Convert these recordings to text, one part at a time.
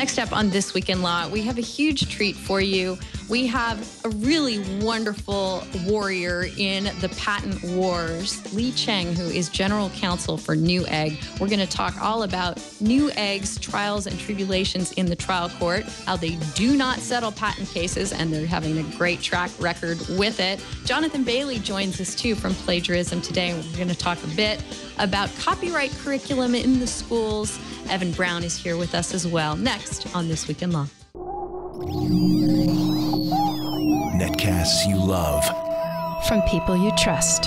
Next up on This Week in Law, we have a huge treat for you. We have a really wonderful warrior in the patent wars, Lee Cheng, who is general counsel for Newegg. We're going to talk all about Newegg's trials and tribulations in the trial court, how they do not settle patent cases, and they're having a great track record with it. Jonathan Bailey joins us, too, from Plagiarism Today. We're going to talk a bit about copyright curriculum in the schools. Evan Brown is here with us as well. Next on This Week in Law. Netcasts you love. From people you trust.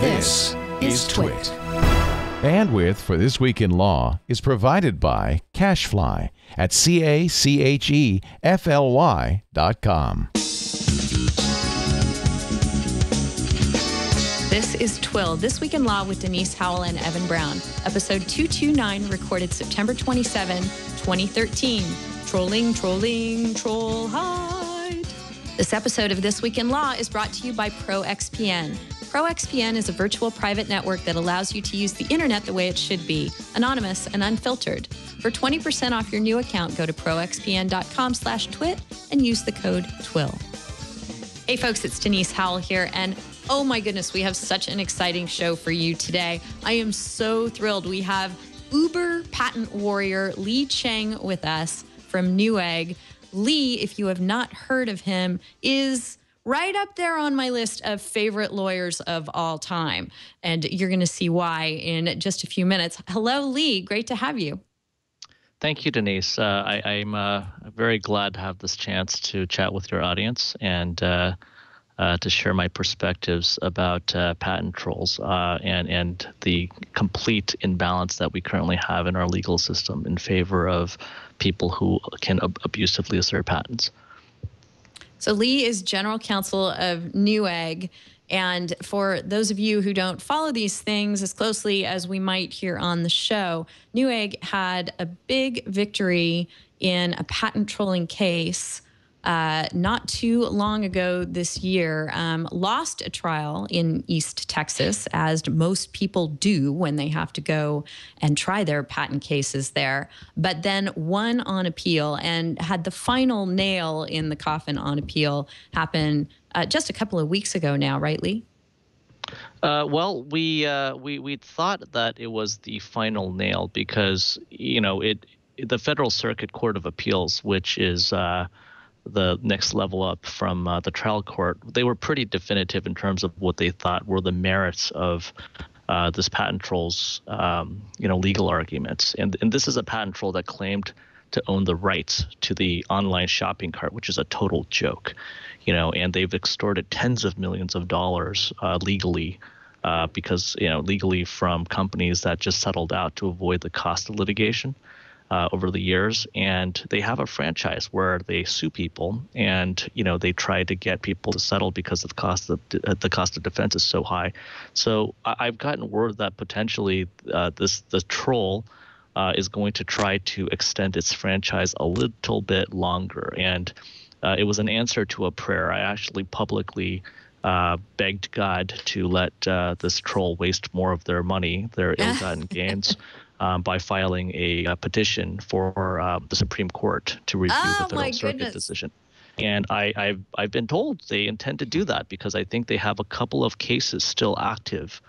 This is Twit. Bandwidth for This Week in Law is provided by CashFly at CACHEFLY.com. This is Twill, This Week in Law with Denise Howell and Evan Brown. Episode 229, recorded September 27, 2013. Trolling, Trollhide. This episode of This Week in Law is brought to you by ProXPN. ProXPN is a virtual private network that allows you to use the internet the way it should be, anonymous and unfiltered. For 20% off your new account, go to proxpn.com/twit and use the code TWILL. Hey folks, it's Denise Howell here, and oh my goodness, we have such an exciting show for you today. I am so thrilled. We have Uber patent warrior Lee Cheng with us from Newegg. Lee, if you have not heard of him, is right up there on my list of favorite lawyers of all time. And you're going to see why in just a few minutes. Hello, Lee. Great to have you. Thank you, Denise. I'm very glad to have this chance to chat with your audience and to share my perspectives about patent trolls and the complete imbalance that we currently have in our legal system in favor of people who can abusively assert patents. So Lee is general counsel of Newegg. And for those of you who don't follow these things as closely as we might here on the show, Newegg had a big victory in a patent trolling case not too long ago this year, lost a trial in East Texas, as most people do when they have to go and try their patent cases there, but then won on appeal and had the final nail in the coffin on appeal happen just a couple of weeks ago now, right, Lee? Well, we thought that it was the final nail because, the Federal Circuit Court of Appeals, which is the next level up from the trial court, they were pretty definitive in terms of what they thought were the merits of this patent troll's, legal arguments. And this is a patent troll that claimed to own the rights to the online shopping cart, which is a total joke, and they've extorted tens of millions of dollars legally because, legally from companies that just settled out to avoid the cost of litigation. Over the years, and they have a franchise where they sue people, and they try to get people to settle because of the cost of defense is so high. So I've gotten word that potentially the troll is going to try to extend its franchise a little bit longer, and it was an answer to a prayer. I actually publicly begged God to let this troll waste more of their money, their ill-gotten gains. By filing a petition for the Supreme Court to review the Federal Circuit decision. And I've been told they intend to do that because I think they have a couple of cases still active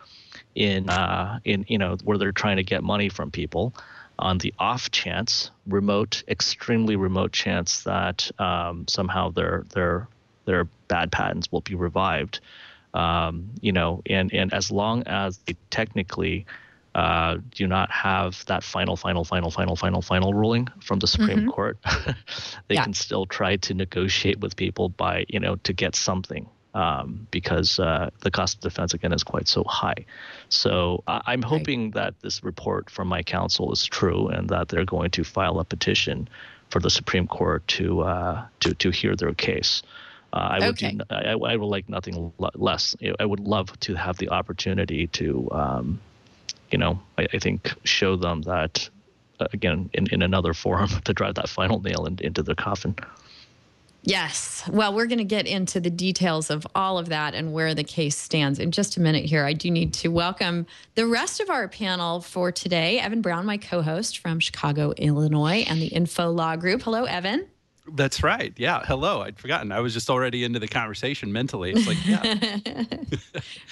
in where they're trying to get money from people on the off chance, extremely remote chance that somehow their bad patents will be revived. And as long as they technically do not have that final ruling from the Supreme Court, they can still try to negotiate with people by, to get something because the cost of defense, again, is quite so high. So I'm hoping that this report from my counsel is true and that they're going to file a petition for the Supreme Court to hear their case. I would like nothing less. I would love to have the opportunity to I think show them that, again, in another forum to drive that final nail into their coffin. Yes. Well, we're going to get into the details of all of that and where the case stands in just a minute here. I do need to welcome the rest of our panel for today. Evan Brown, my co-host from Chicago, Illinois, and the Info Law Group. Hello, Evan. That's right. Yeah. Hello. I'd forgotten. I was just already into the conversation mentally. It's like, yeah.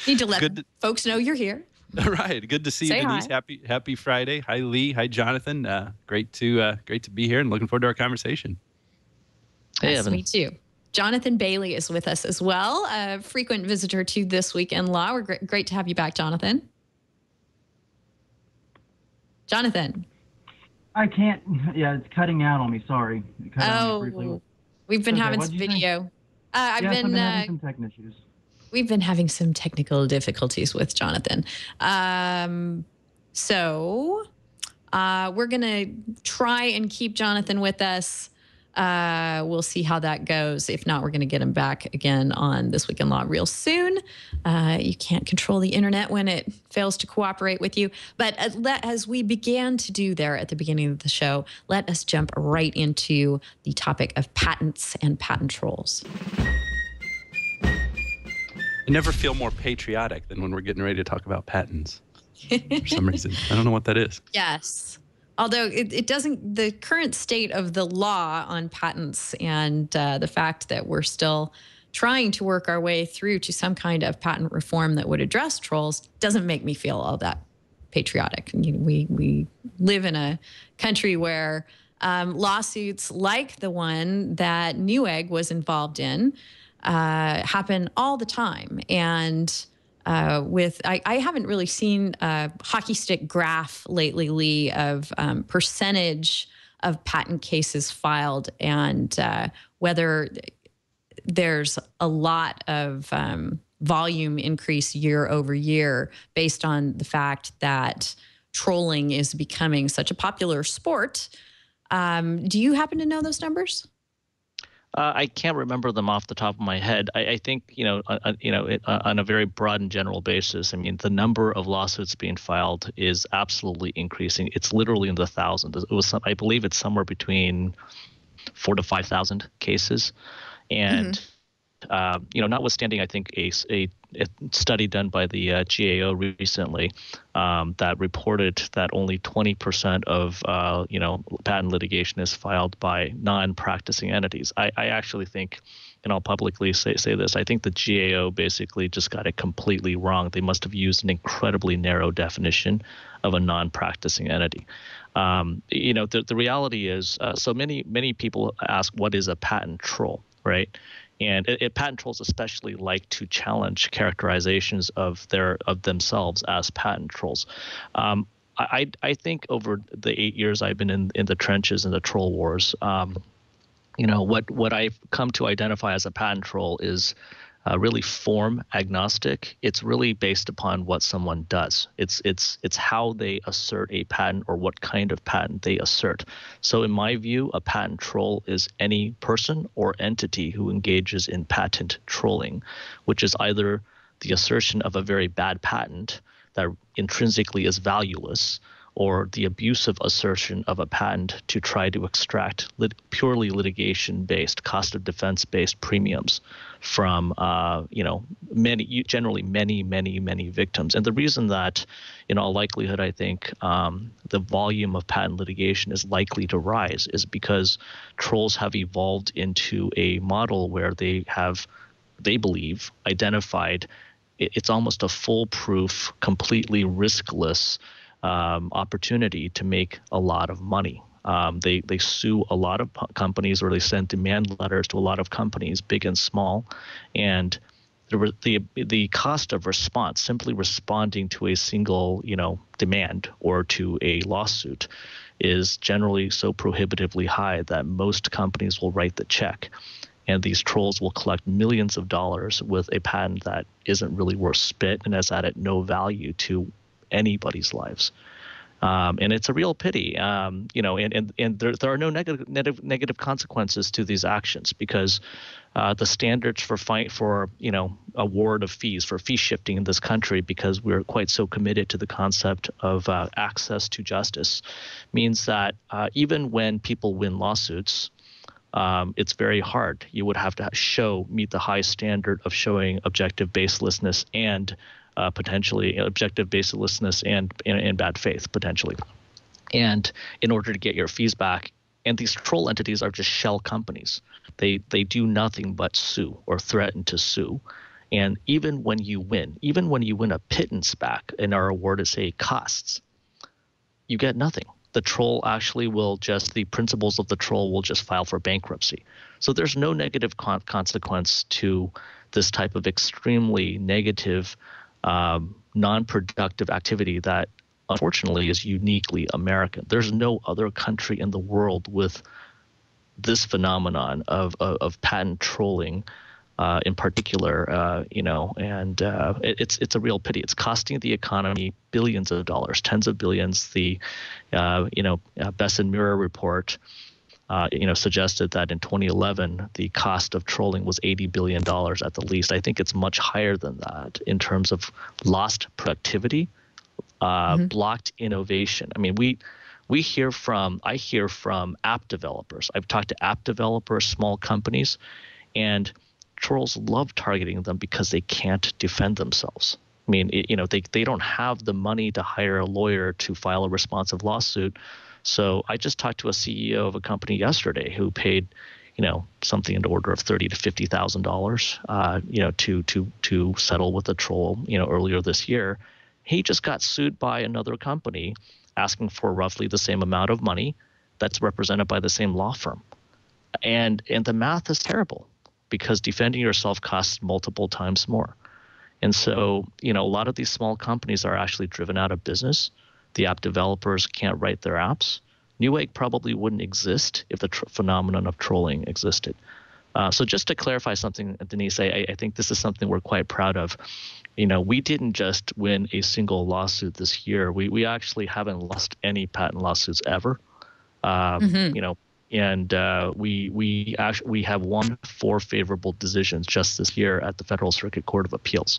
Need to let folks know you're here. All right. Good to see you, Denise. Hi. Happy Friday. Hi, Lee. Hi, Jonathan. Great to be here and looking forward to our conversation. Hey, Yes, Evan. me too. Jonathan Bailey is with us as well, a frequent visitor to This Week in Law. We're great to have you back, Jonathan. Jonathan. I can't. Yeah, it's cutting out on me. Sorry. It cut out on me briefly. We've been Okay, having what'd some you think? video. I've been having some tech issues. We've been having some technical difficulties with Jonathan. So we're going to try and keep Jonathan with us. We'll see how that goes. If not, we're going to get him back again on This Week in Law real soon. You can't control the internet when it fails to cooperate with you. But as we began to do there at the beginning of the show, let us jump right into the topic of patents and patent trolls. I never feel more patriotic than when we're getting ready to talk about patents for some reason. I don't know what that is. Yes. Although it doesn't, the current state of the law on patents and the fact that we're still trying to work our way through to some kind of patent reform that would address trolls doesn't make me feel all that patriotic. You know, we live in a country where lawsuits like the one that Newegg was involved in happen all the time. And I haven't really seen a hockey stick graph lately, Lee, of percentage of patent cases filed and whether there's a lot of volume increase year over year based on the fact that trolling is becoming such a popular sport. Do you happen to know those numbers? I can't remember them off the top of my head. I think, on a very broad and general basis, I mean, the number of lawsuits being filed is absolutely increasing. It's literally in the thousands. I believe it's somewhere between 4,000 to 5,000 cases. And, notwithstanding, I think a study done by the GAO recently that reported that only 20% of, patent litigation is filed by non-practicing entities. I actually think, and I'll publicly say this, I think the GAO basically just got it completely wrong. They must have used an incredibly narrow definition of a non-practicing entity. The reality is, so many people ask, what is a patent troll, right? And patent trolls especially like to challenge characterizations of themselves as patent trolls. I think over the 8 years I've been in the trenches in the troll wars, what I've come to identify as a patent troll is really form agnostic. It's really based upon what someone does. It's how they assert a patent or what kind of patent they assert. So in my view, a patent troll is any person or entity who engages in patent trolling, which is either the assertion of a very bad patent that intrinsically is valueless, or the abusive assertion of a patent to try to extract purely litigation-based, cost of defense-based premiums from, many victims. And the reason that, in all likelihood, I think the volume of patent litigation is likely to rise is because trolls have evolved into a model where they believe, identified it's almost a foolproof, completely riskless opportunity to make a lot of money. They sue a lot of companies, or they send demand letters to a lot of companies, big and small, and the cost of response, simply responding to a single demand or to a lawsuit, is generally so prohibitively high that most companies will write the check. And these trolls will collect millions of dollars with a patent that isn't really worth spit and has added no value to anybody's lives. And it's a real pity, and there are no negative consequences to these actions, because the standards for award of fees, for fee shifting in this country, because we're quite so committed to the concept of access to justice, means that even when people win lawsuits, it's very hard. You would have to meet the high standard of showing objective baselessness and potentially objective baselessness and bad faith potentially. And in order to get your fees back, and these troll entities are just shell companies. They do nothing but sue or threaten to sue. And even when you win a pittance back and are awarded, say, costs, you get nothing. The troll actually the principals of the troll will just file for bankruptcy. So there's no negative consequence to this type of extremely negative, non-productive activity that unfortunately is uniquely American. There's no other country in the world with this phenomenon of patent trolling in particular, and it's a real pity. It's costing the economy billions of dollars, tens of billions. The Best and Mirror report suggested that in 2011 the cost of trolling was $80 billion at the least. I think it's much higher than that in terms of lost productivity, blocked innovation. I mean, I hear from app developers. I've talked to app developers, small companies, and trolls love targeting them because they can't defend themselves. I mean, they don't have the money to hire a lawyer to file a responsive lawsuit. So I just talked to a CEO of a company yesterday who paid, something in the order of $30,000 to $50,000, to settle with a troll, earlier this year. He just got sued by another company asking for roughly the same amount of money that's represented by the same law firm. And the math is terrible because defending yourself costs multiple times more. And so, a lot of these small companies are actually driven out of business. The app developers can't write their apps. Newegg probably wouldn't exist if the phenomenon of trolling existed. So just to clarify something, Denise, I think this is something we're quite proud of. We didn't just win a single lawsuit this year. We actually haven't lost any patent lawsuits ever. And we have won 4 favorable decisions just this year at the Federal Circuit Court of Appeals.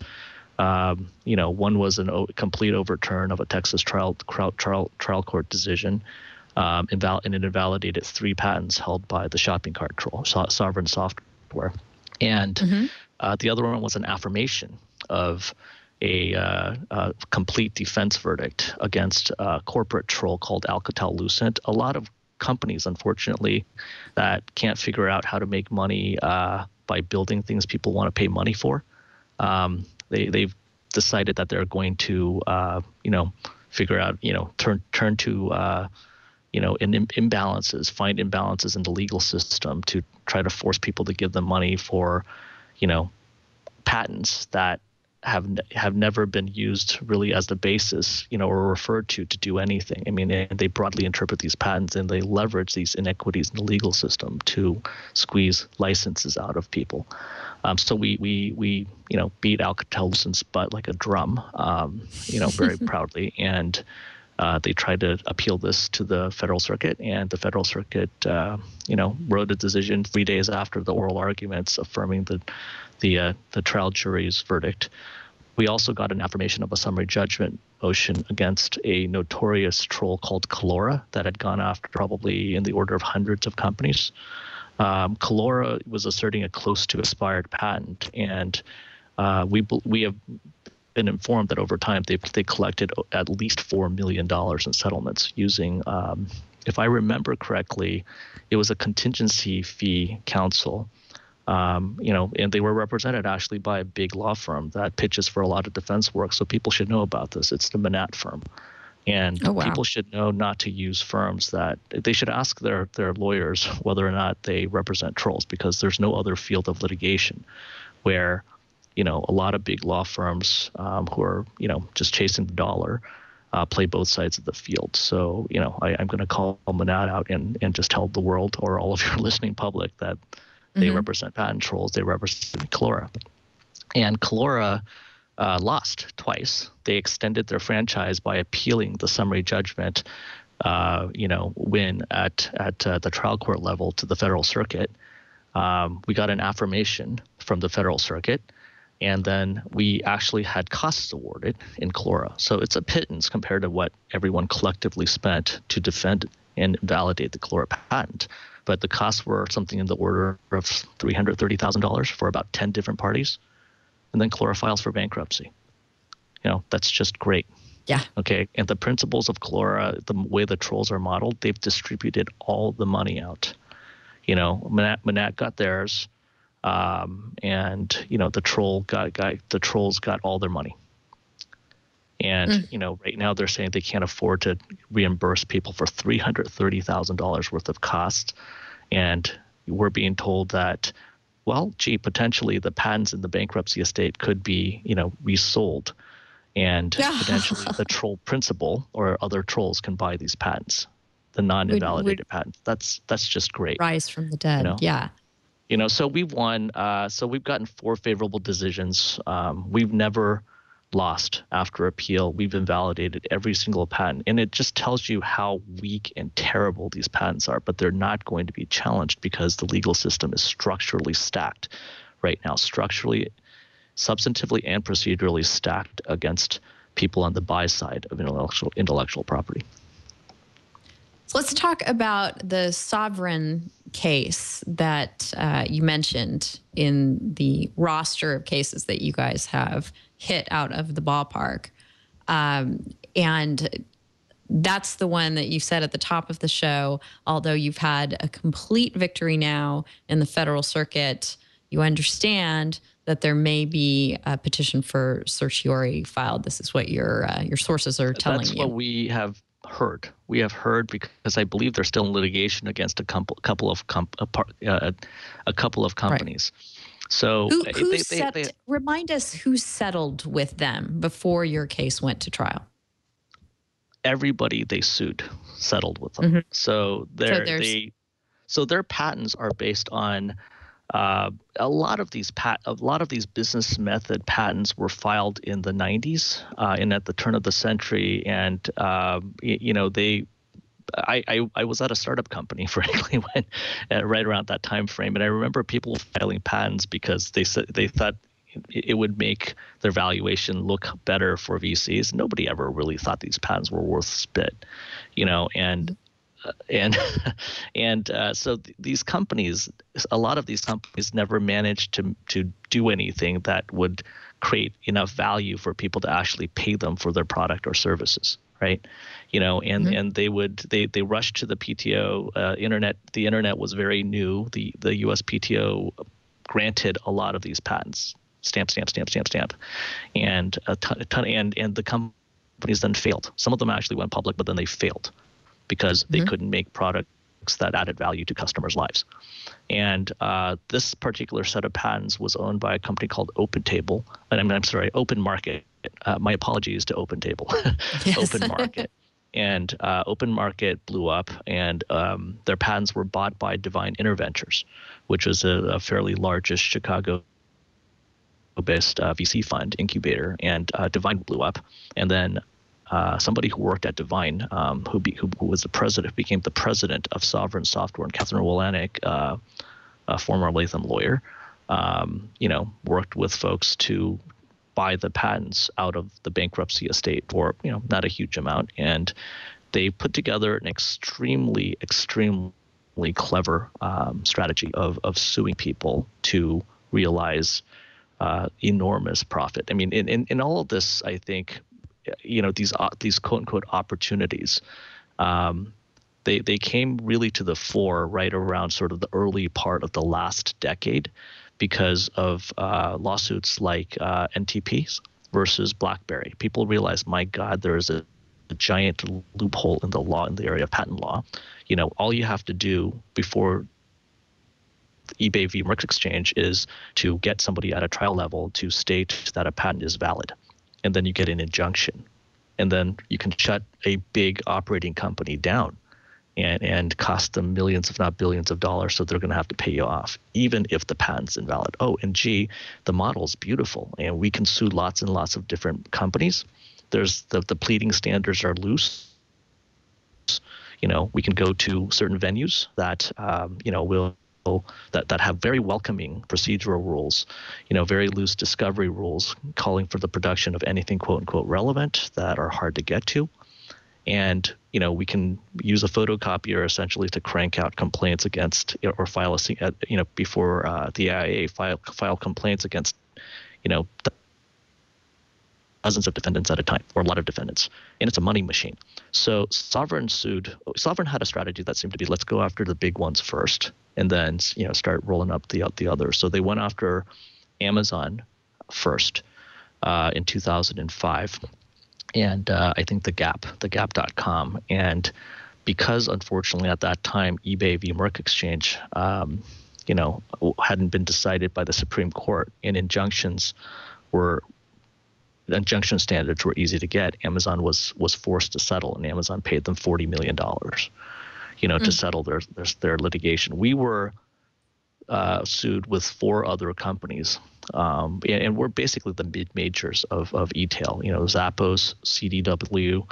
One was a complete overturn of a Texas trial court decision, and it invalidated 3 patents held by the shopping cart troll, Sovereign Software. And the other one was an affirmation of a complete defense verdict against a corporate troll called Alcatel-Lucent. A lot of companies, unfortunately, that can't figure out how to make money by building things people want to pay money for. They've decided that they're going to, figure out, turn to, imbalances, find imbalances in the legal system to try to force people to give them money for, patents that have never been used really as the basis, or referred to do anything. I mean, they broadly interpret these patents and they leverage these inequities in the legal system to squeeze licenses out of people. So we beat Alcatel-Lucent's butt like a drum, very proudly. And they tried to appeal this to the Federal Circuit, and the Federal Circuit, wrote a decision 3 days after the oral arguments affirming the trial jury's verdict. We also got an affirmation of a summary judgment motion against a notorious troll called Calora that had gone after probably in the order of hundreds of companies. Calora was asserting a close to expired patent, and we have been informed that over time they collected at least $4 million in settlements using, if I remember correctly, it was a contingency fee counsel. And they were represented actually by a big law firm that pitches for a lot of defense work. So people should know about this. It's the Manat firm. And people should know not to use firms that they should ask their lawyers whether or not they represent trolls, because there's no other field of litigation where, a lot of big law firms who are, just chasing the dollar play both sides of the field. So, I'm going to call Manat out and just tell the world or all of your listening public that they represent patent trolls. They represent Calora. And Calora lost twice. They extended their franchise by appealing the summary judgment, win at the trial court level to the Federal Circuit. We got an affirmation from the Federal Circuit, and then we actually had costs awarded in Calora. So it's a pittance compared to what everyone collectively spent to defend and invalidate the Chlora patent. But the costs were something in the order of $330,000 for about 10 different parties. And then Chlora files for bankruptcy. That's just great. Yeah. Okay. And the principles of Chlora, the way the trolls are modeled, they've distributed all the money out. Manat got theirs, and the trolls got all their money. And right now they're saying they can't afford to reimburse people for $330,000 worth of costs, and we're being told that, well, potentially the patents in the bankruptcy estate could be, resold, and potentially the troll principal or other trolls can buy these patents, the non-invalidated patents. That's just great. Rise from the dead. Yeah. So we've won. So we've gotten 4 favorable decisions. We've never lost after appeal. We've invalidated every single patent, and it just tells you how weak and terrible these patents are. But they're not going to be challenged because the legal system is structurally stacked right now, structurally, substantively, and procedurally stacked against people on the buy side of intellectual property. So let's talk about the sovereign case that you mentioned in the roster of cases that you guys have hit out of the ballpark. And that's the one that you said at the top of the show, although you've had a complete victory now in the federal circuit, you understand that there may be a petition for certiorari filed. This is what your sources are telling you. That's what we have heard. We have heard because I believe they're still in litigation against a couple of companies. Right. So remind us who settled with them before your case went to trial. Everybody they sued settled with them. Mm-hmm. So their patents are based on a lot of these business method patents were filed in the 90s and at the turn of the century, and I was at a startup company, frankly, when right around that time frame, and I remember people filing patents because they thought it would make their valuation look better for VCs. Nobody ever really thought these patents were worth spit, so these companies, a lot of these companies never managed to do anything that would create enough value for people to actually pay them for their product or services, right? And they rushed to the PTO. The internet was very new. The USPTO granted a lot of these patents, stamp, and a ton, and the companies then failed. Some of them actually went public, but then they failed because they couldn't make products that added value to customers' lives. And this particular set of patents was owned by a company called OpenTable. Open Market. My apologies to OpenTable. Yes. Open Market. And Open Market blew up, and their patents were bought by Divine Interventures, which was a fairly largest Chicago-based VC fund incubator. And Divine blew up, and then somebody who worked at Divine, who was the president, became the president of Sovereign Software, and Catherine Wolanek, a former Latham lawyer, worked with folks to buy the patents out of the bankruptcy estate for not a huge amount, and they put together an extremely clever strategy of suing people to realize enormous profit. I mean, in all of this, I think these quote unquote opportunities, they came really to the fore right around sort of the early part of the last decade, because of lawsuits like NTPs versus BlackBerry. People realized, my God, there is a giant loophole in the law, in the area of patent law. All you have to do before eBay v. Merck exchange is to get somebody at a trial level to state that a patent is valid. And then you get an injunction. And then you can shut a big operating company down and cost them millions, if not billions of dollars, so they're going to have to pay you off, even if the patent's invalid. Oh, and gee, the model's beautiful, and we can sue lots and lots of different companies. There's the pleading standards are loose. We can go to certain venues that that have very welcoming procedural rules, very loose discovery rules, calling for the production of anything quote unquote relevant that are hard to get to. And, we can use a photocopier essentially to crank out complaints against or file before the AIA file complaints against, dozens of defendants at a time, or a lot of defendants, and it's a money machine. So Sovereign had a strategy that seemed to be, let's go after the big ones first, and then start rolling up the others. So they went after Amazon first in 2005, and I think the Gap.com, and because unfortunately at that time eBay v. Merck Exchange, hadn't been decided by the Supreme Court, and injunction standards were easy to get. Amazon was forced to settle, and Amazon paid them $40 million, to settle their litigation. We were sued with 4 other companies, and we're basically the mid-majors of e-tail. Zappos, CDW,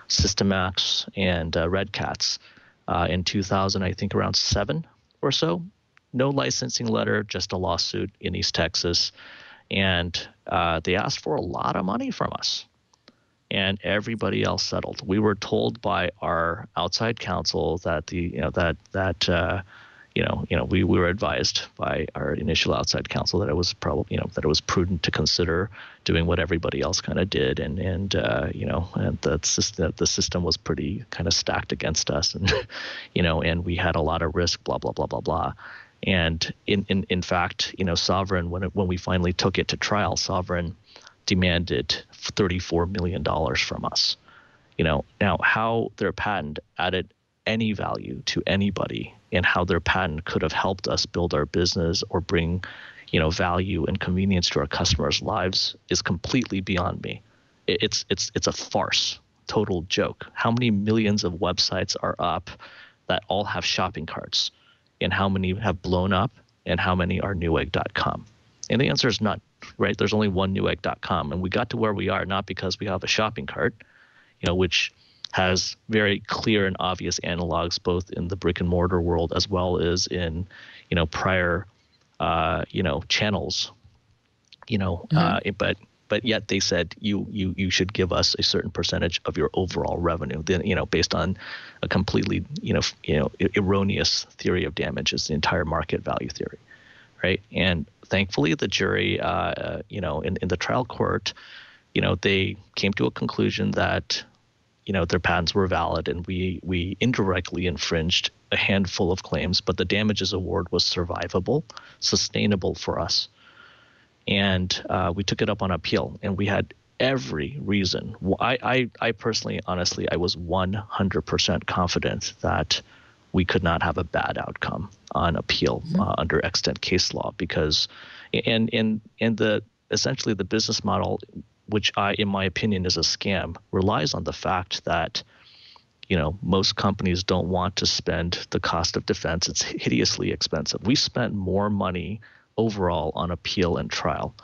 Systemax, and Red Cats. In 2000, I think around 7 or so. No licensing letter, just a lawsuit in East Texas. And they asked for a lot of money from us, and everybody else settled. We were told by our outside counsel that we were advised by our initial outside counsel that it was that it was prudent to consider doing what everybody else kind of did, and the system was pretty kind of stacked against us, and and we had a lot of risk, blah blah blah blah blah. And in fact, Sovereign, when we finally took it to trial, Sovereign demanded $34 million from us. Now how their patent added any value to anybody, and how their patent could have helped us build our business or bring, value and convenience to our customers' lives is completely beyond me. It's a farce, total joke. How many millions of websites are up that all have shopping carts? And how many have blown up, and how many are Newegg.com? And the answer is none, right? There's only one Newegg.com. And we got to where we are not because we have a shopping cart, which has very clear and obvious analogs both in the brick and mortar world as well as in, prior, channels, but yet they said you should give us a certain percentage of your overall revenue. Then based on a completely erroneous theory of damages, the entire market value theory, right? And thankfully, the jury, in the trial court, they came to a conclusion that their patents were valid, and we indirectly infringed a handful of claims, but the damages award was survivable, sustainable for us. And we took it up on appeal, and we had every reason. I personally, honestly, I was 100% confident that we could not have a bad outcome on appeal under extant case law, because essentially the business model, which in my opinion is a scam, relies on the fact that most companies don't want to spend the cost of defense. It's hideously expensive. We spent more money overall on appeal and trial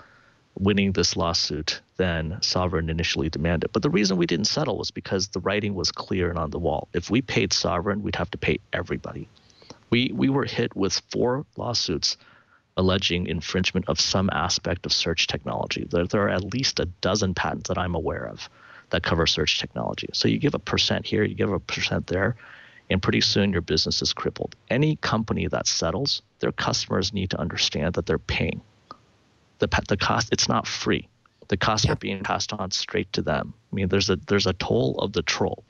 winning this lawsuit than Sovereign initially demanded. But the reason we didn't settle was because the writing was clear and on the wall. If we paid Sovereign, we'd have to pay everybody. We were hit with 4 lawsuits alleging infringement of some aspect of search technology. There are at least a dozen patents that I'm aware of that cover search technology. So you give a percent here, you give a percent there, and pretty soon your business is crippled. Any company that settles, their customers need to understand that they're paying. The cost, it's not free. The costs are being passed on straight to them. I mean, there's a toll of the troll,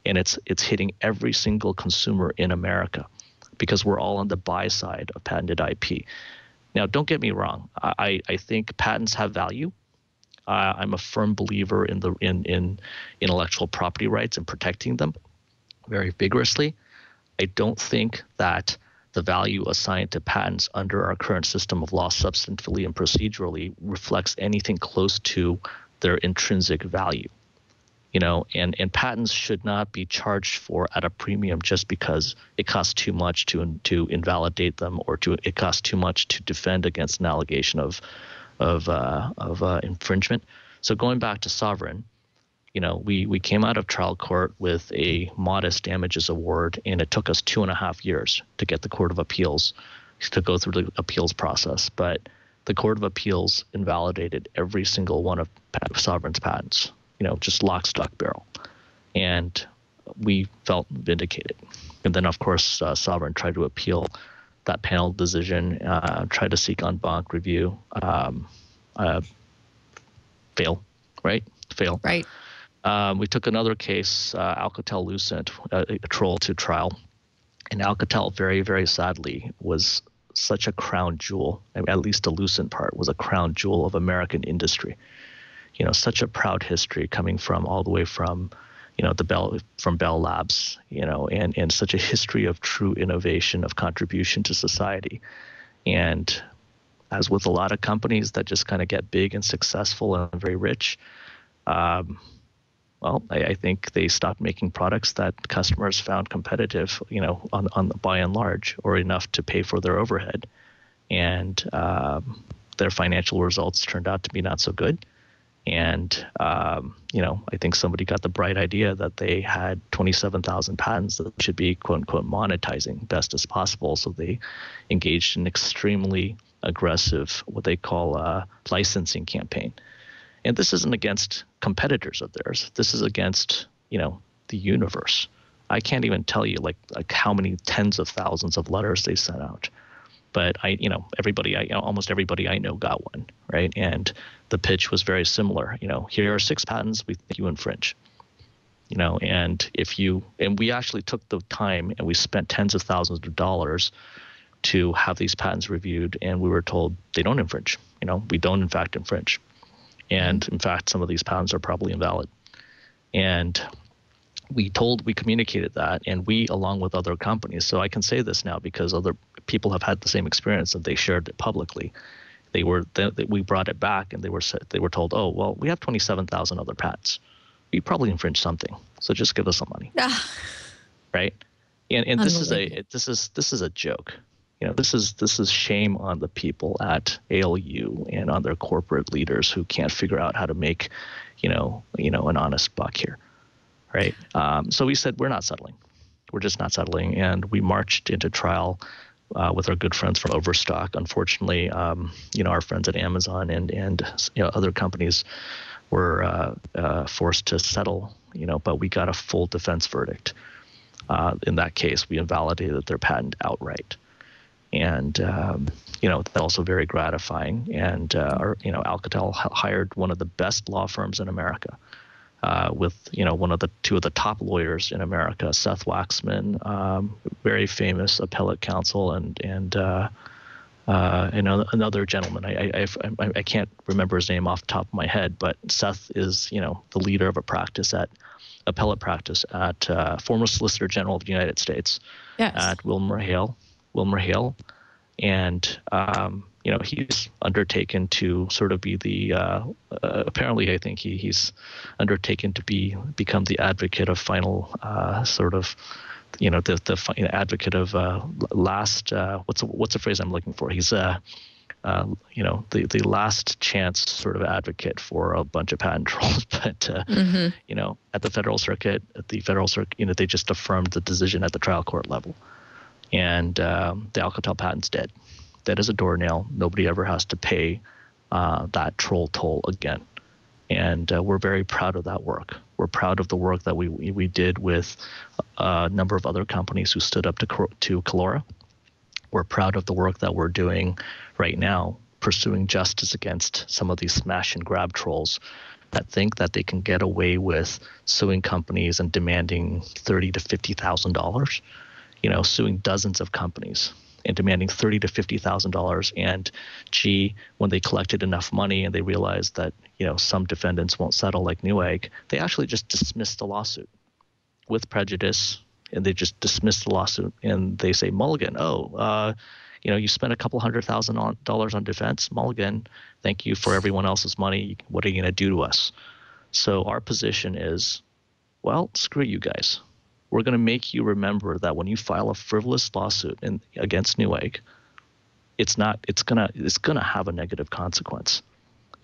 and it's hitting every single consumer in America because we're all on the buy side of patented IP. Now, don't get me wrong. I think patents have value. I'm a firm believer in intellectual property rights and protecting them very vigorously. I don't think that the value assigned to patents under our current system of law substantively and procedurally reflects anything close to their intrinsic value. And patents should not be charged for at a premium just because it costs too much to invalidate them, or it costs too much to defend against an allegation of infringement. So going back to Sovereign, we came out of trial court with a modest damages award, and it took us 2.5 years to get the Court of Appeals to go through the appeals process. But the Court of Appeals invalidated every single one of Sovereign's patents, just lock, stock, barrel. And we felt vindicated. And then, of course, Sovereign tried to appeal that panel decision, tried to seek en banc review, fail, right? Fail. Right. We took another case, Alcatel-Lucent, a troll to trial. And Alcatel, very, very sadly, was such a crown jewel. I mean, at least the Lucent part was a crown jewel of American industry. Such a proud history coming from all the way from, from Bell Labs, and such a history of true innovation, of contribution to society. And as with a lot of companies that just kind of get big and successful and very rich, I think they stopped making products that customers found competitive, on the by and large, or enough to pay for their overhead. And their financial results turned out to be not so good. And, I think somebody got the bright idea that they had 27,000 patents that should be, quote unquote, monetizing best as possible. So they engaged in extremely aggressive, what they call licensing campaign. And this isn't against competitors of theirs. This is against, the universe. I can't even tell you like how many tens of thousands of letters they sent out. But almost everybody I know got one, right? And the pitch was very similar. Here are 6 patents we think you infringe. And we actually took the time and we spent tens of thousands of dollars to have these patents reviewed, and we were told they don't infringe. We don't in fact infringe. And in fact, some of these patents are probably invalid. And we communicated that, and we, along with other companies, so I can say this now because other people have had the same experience and they shared it publicly. We brought it back, and they were told, oh, well, we have 27,000 other patents. We probably infringed something, so just give us some money, right? And this is a joke. This is shame on the people at ALU and on their corporate leaders who can't figure out how to make, an honest buck here, right? So we said we're not settling. We're just not settling, and we marched into trial with our good friends from Overstock. Unfortunately, our friends at Amazon and other companies were forced to settle. But we got a full defense verdict. In that case, we invalidated their patent outright. And, that's also very gratifying. And, Alcatel hired one of the best law firms in America with, two of the top lawyers in America, Seth Waxman, very famous appellate counsel, and another gentleman. I can't remember his name off the top of my head, but Seth is, the leader of appellate practice at former Solicitor General of the United States at Wilmer Hale. And, he's undertaken to sort of be the, apparently I think he's undertaken to become the advocate of final the advocate of last, what's the phrase I'm looking for? He's, the last chance sort of advocate for a bunch of patent trolls. But, at the federal circuit, they just affirmed the decision at the trial court level. And the Alcatel patent's dead as a doornail. Nobody ever has to pay that troll toll again. And we're very proud of that work. We're proud of the work that we did with a number of other companies who stood up to Calora. We're proud of the work that we're doing right now, pursuing justice against some of these smash and grab trolls that think that they can get away with suing companies and demanding $30,000 to $50,000. Suing dozens of companies and demanding $30,000 to $50,000. And when they collected enough money and they realized that, some defendants won't settle like Newegg, they actually just dismissed the lawsuit with prejudice. And they just dismissed the lawsuit, and they say, Mulligan, you spent a couple $100,000 on defense. Mulligan, thank you for everyone else's money. What are you going to do to us? So our position is, well, screw you guys. We're going to make you remember that when you file a frivolous lawsuit against Newegg, it's going to have a negative consequence.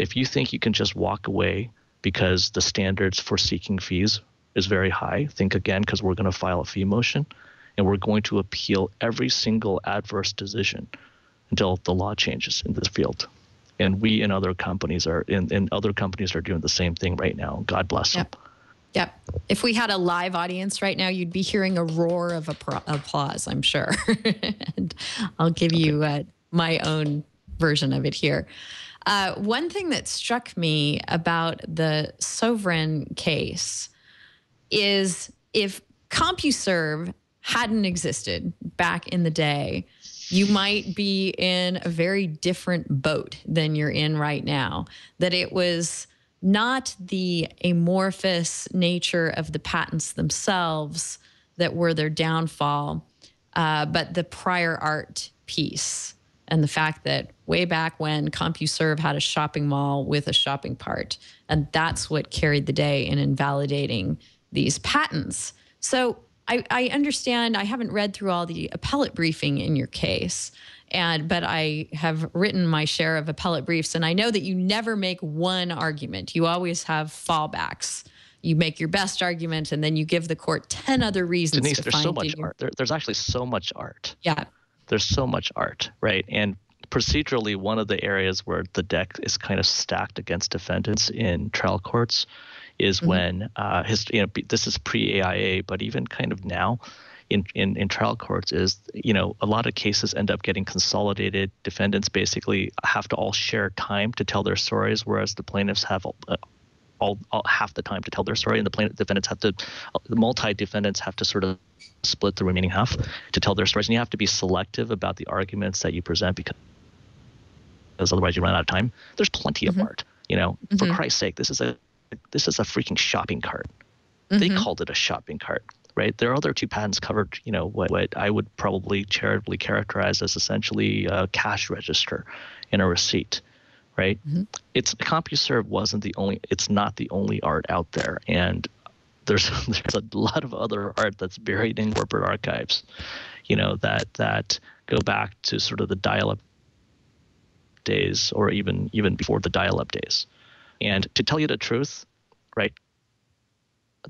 If you think you can just walk away because the standards for seeking fees is very high, think again, because we're going to file a fee motion, and we're going to appeal every single adverse decision until the law changes in this field. And we and other companies are doing the same thing right now. God bless them. Yep. If we had a live audience right now, you'd be hearing a roar of applause, I'm sure. And I'll give you my own version of it here. One thing that struck me about the Sovereign case is if CompuServe hadn't existed back in the day, you might be in a very different boat than you're in right now. That it was not the amorphous nature of the patents themselves that were their downfall, but the prior art piece and the fact that way back when CompuServe had a shopping mall with a shopping cart, and that's what carried the day in invalidating these patents. So I understand, I haven't read through all the appellate briefing in your case, but I have written my share of appellate briefs, and I know that you never make one argument. You always have fallbacks. You make your best argument, and then you give the court 10 other reasons. Denise, to there's find so much art. There's actually so much art. Yeah. There's so much art, right? And procedurally, one of the areas where the deck is kind of stacked against defendants in trial courts is when this is pre-AIA, but even kind of now in trial courts is, a lot of cases end up getting consolidated. Defendants basically have to all share time to tell their stories, whereas the plaintiffs have all half the time to tell their story, and the multi-defendants have to sort of split the remaining half to tell their stories. And you have to be selective about the arguments that you present because otherwise you run out of time. There's plenty of art, for Christ's sake, this is a freaking shopping cart. They called it a shopping cart, right? There are other two patents covered, what I would probably charitably characterize as essentially a cash register and a receipt, right? It's CompuServe it's not the only art out there. And there's a lot of other art that's buried in corporate archives, that go back to sort of the dial-up days or even before the dial-up days. And to tell you the truth, right,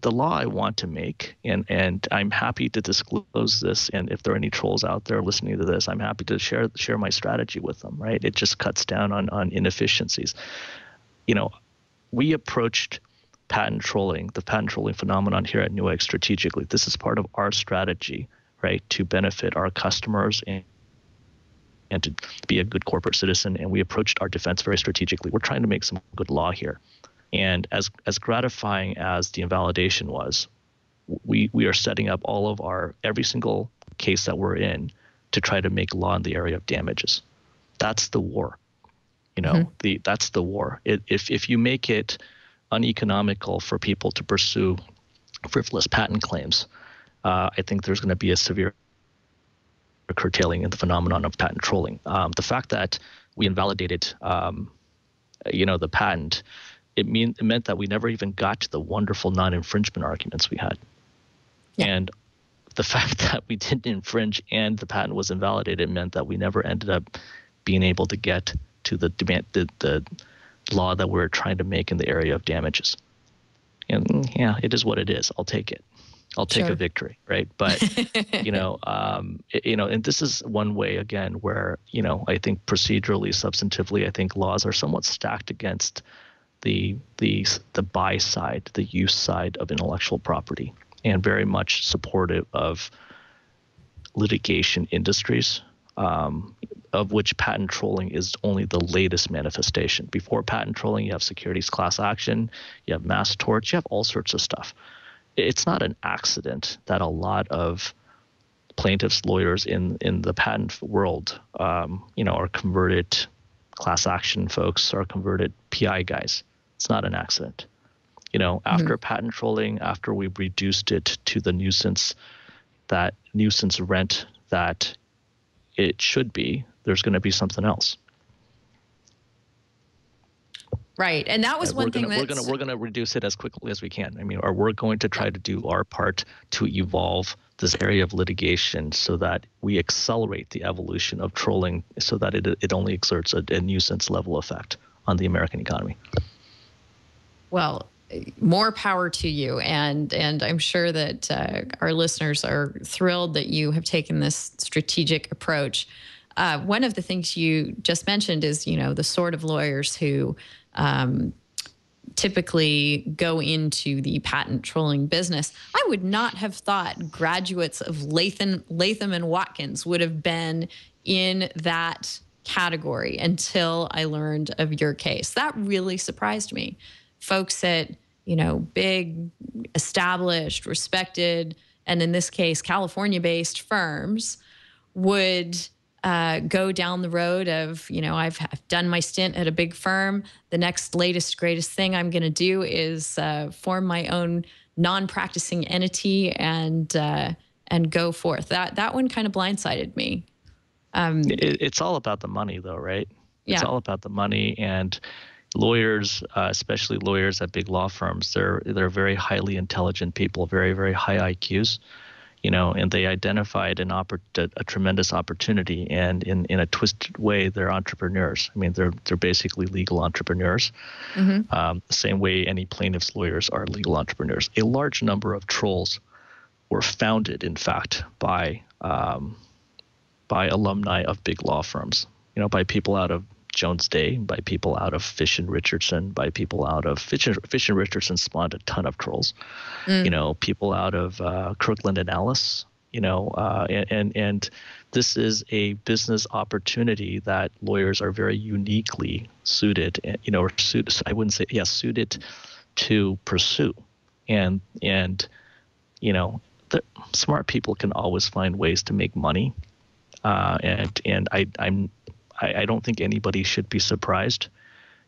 the law I want to make, and I'm happy to disclose this, and if there are any trolls out there listening to this, I'm happy to share my strategy with them, right? It just cuts down on inefficiencies. We approached the patent trolling phenomenon here at Newegg strategically. This is part of our strategy, right, to benefit our customers and to be a good corporate citizen, and we approached our defense very strategically. We're trying to make some good law here. And as gratifying as the invalidation was, we are setting up every single case that we're in to try to make law in the area of damages. That's the war. That's the war. If you make it uneconomical for people to pursue frivolous patent claims, I think there's going to be a severe curtailing in the phenomenon of patent trolling. The fact that we invalidated, the patent, it meant that we never even got to the wonderful non-infringement arguments we had. Yeah. And the fact that we didn't infringe and the patent was invalidated meant that we never ended up being able to get to the law that we're trying to make in the area of damages. And yeah, it is what it is. I'll take it. I'll take a victory, right? But and this is one way again where I think procedurally, substantively, I think laws are somewhat stacked against the buy side, the use side of intellectual property, and very much supportive of litigation industries, of which patent trolling is only the latest manifestation. Before patent trolling, you have securities class action, you have mass torts, you have all sorts of stuff. It's not an accident that a lot of plaintiffs' lawyers in the patent world, are converted class action folks, are converted PI guys. It's not an accident. After patent trolling, after we reduced it to the nuisance rent that it should be, there's going to be something else. Right, and that was one thing we're going to reduce it as quickly as we can. Or we're going to try to do our part to evolve this area of litigation so that we accelerate the evolution of trolling, so that it only exerts a nuisance level effect on the American economy. Well, more power to you, and I'm sure that our listeners are thrilled that you have taken this strategic approach. One of the things you just mentioned is, the sort of lawyers who typically go into the patent trolling business. I would not have thought graduates of Latham and Watkins would have been in that category until I learned of your case. That really surprised me. Folks at, big, established, respected, and in this case, California-based firms would go down the road of, I've done my stint at a big firm. The next latest, greatest thing I'm going to do is form my own non-practicing entity and go forth. That one kind of blindsided me. It's all about the money, though, right? It's all about the money, and lawyers, especially lawyers at big law firms, they're very highly intelligent people, very, very high IQs. And they identified a tremendous opportunity, and in a twisted way, they're entrepreneurs. I mean, they're basically legal entrepreneurs. Mm-hmm. Same way any plaintiff's lawyers are legal entrepreneurs. A large number of trolls were founded, in fact, by alumni of big law firms. By people out of Jones Day, by people out of Fish and Richardson, by people out of Fish and Richardson spawned a ton of trolls. People out of Kirkland and Ellis. And this is a business opportunity that lawyers are very uniquely suited, suited to pursue. And the smart people can always find ways to make money. And I don't think anybody should be surprised,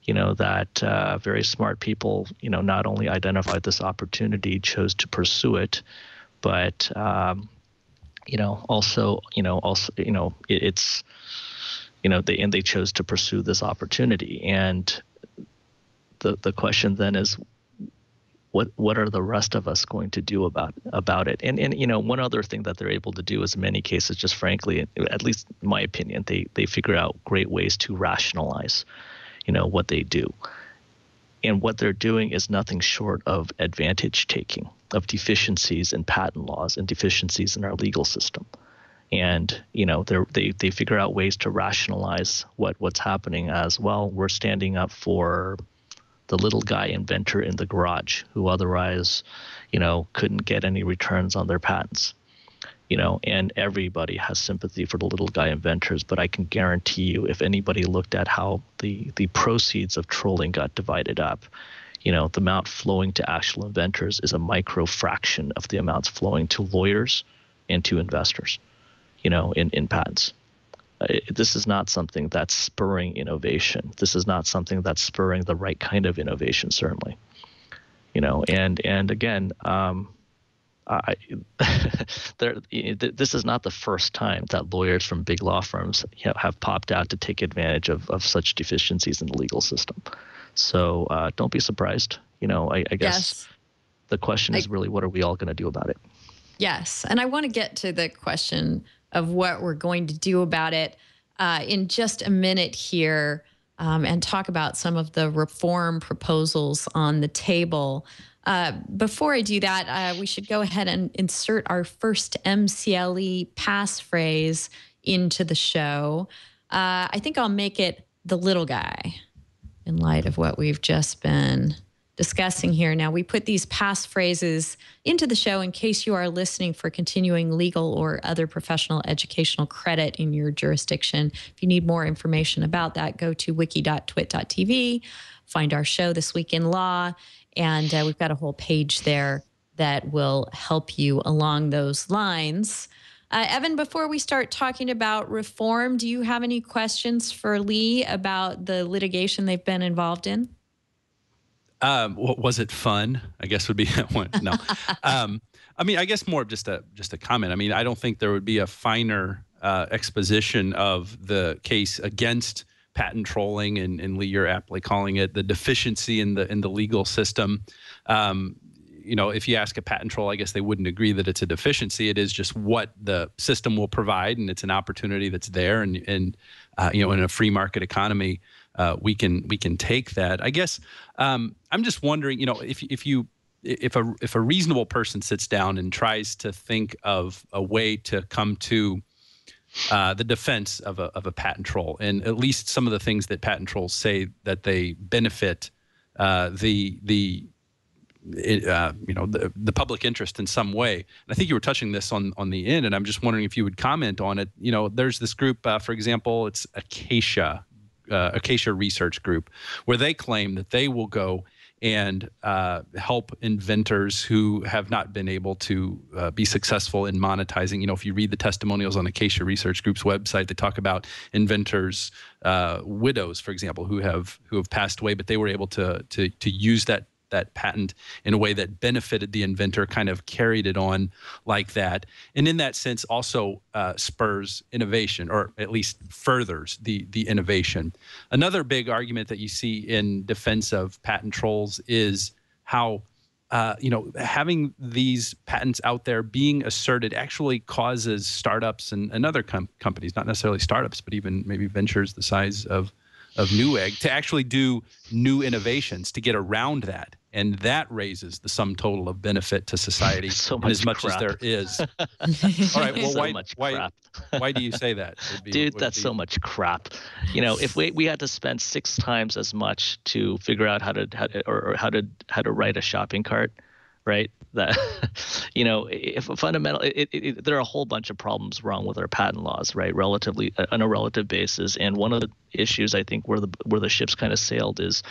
that very smart people, not only identified this opportunity, chose to pursue it, but they chose to pursue this opportunity. And the question then is, what are the rest of us going to do about it? And one other thing that they're able to do is, in many cases, just frankly, at least in my opinion, they figure out great ways to rationalize, what they do. And what they're doing is nothing short of advantage taking, of deficiencies in patent laws and deficiencies in our legal system. And they figure out ways to rationalize what's happening as well. We're standing up for the little guy inventor in the garage who otherwise, couldn't get any returns on their patents. And everybody has sympathy for the little guy inventors, but I can guarantee you, if anybody looked at how the proceeds of trolling got divided up, the amount flowing to actual inventors is a micro fraction of the amounts flowing to lawyers and to investors, in patents. This is not something that's spurring innovation. This is not something that's spurring the right kind of innovation, certainly. And again, this is not the first time that lawyers from big law firms have popped out to take advantage of such deficiencies in the legal system. So don't be surprised. I guess the question is really, what are we all going to do about it? Yes, and I want to get to the question of what we're going to do about it in just a minute here, and talk about some of the reform proposals on the table. Before I do that, we should go ahead and insert our first MCLE passphrase into the show. I think I'll make it the little guy in light of what we've just been discussing here. Now, we put these passphrases into the show in case you are listening for continuing legal or other professional educational credit in your jurisdiction. If you need more information about that, go to wiki.twit.tv, find our show, This Week in Law, and we've got a whole page there that will help you along those lines. Evan, before we start talking about reform, do you have any questions for Lee about the litigation they've been involved in? Was it fun? I guess would be one. No. I guess more of just a comment. I don't think there would be a finer exposition of the case against patent trolling, and Lee, you're aptly calling it the deficiency in the legal system. If you ask a patent troll, I guess they wouldn't agree that it's a deficiency. It is just what the system will provide, and it's an opportunity that's there. And in a free market economy, we can take that. I guess I'm just wondering, if a reasonable person sits down and tries to think of a way to come to the defense of a patent troll, and at least some of the things that patent trolls say that they benefit the public interest in some way. And I think you were touching this on the end, and I'm just wondering if you would comment on it. There's this group, for example, it's Acacia Research Group, where they claim that they will go and help inventors who have not been able to be successful in monetizing. If you read the testimonials on Acacia Research Group's website, they talk about inventors, widows, for example, who have passed away, but they were able to use that patent in a way that benefited the inventor, kind of carried it on like that. And in that sense also spurs innovation, or at least furthers the innovation. Another big argument that you see in defense of patent trolls is how having these patents out there being asserted actually causes startups and other companies, not necessarily startups, but even maybe ventures the size of Newegg, to actually do new innovations to get around that. And that raises the sum total of benefit to society as much as there is. All right. Well, why do you say that? Dude, that's so much crap. If we had to spend 6 times as much to figure out how to write a shopping cart, right? That if a fundamental, there are a whole bunch of problems wrong with our patent laws, right? Relatively on a relative basis, and one of the issues I think where the ships kind of sailed is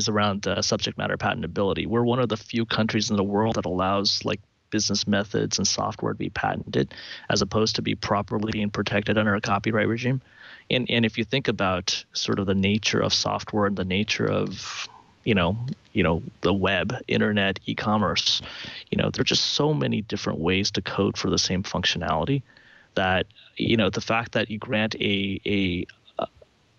around subject matter patentability. We're one of the few countries in the world that allows business methods and software to be patented, as opposed to be properly being protected under a copyright regime. And if you think about sort of the nature of software and the nature of the web, internet, e-commerce, there are just so many different ways to code for the same functionality that, the fact that you grant a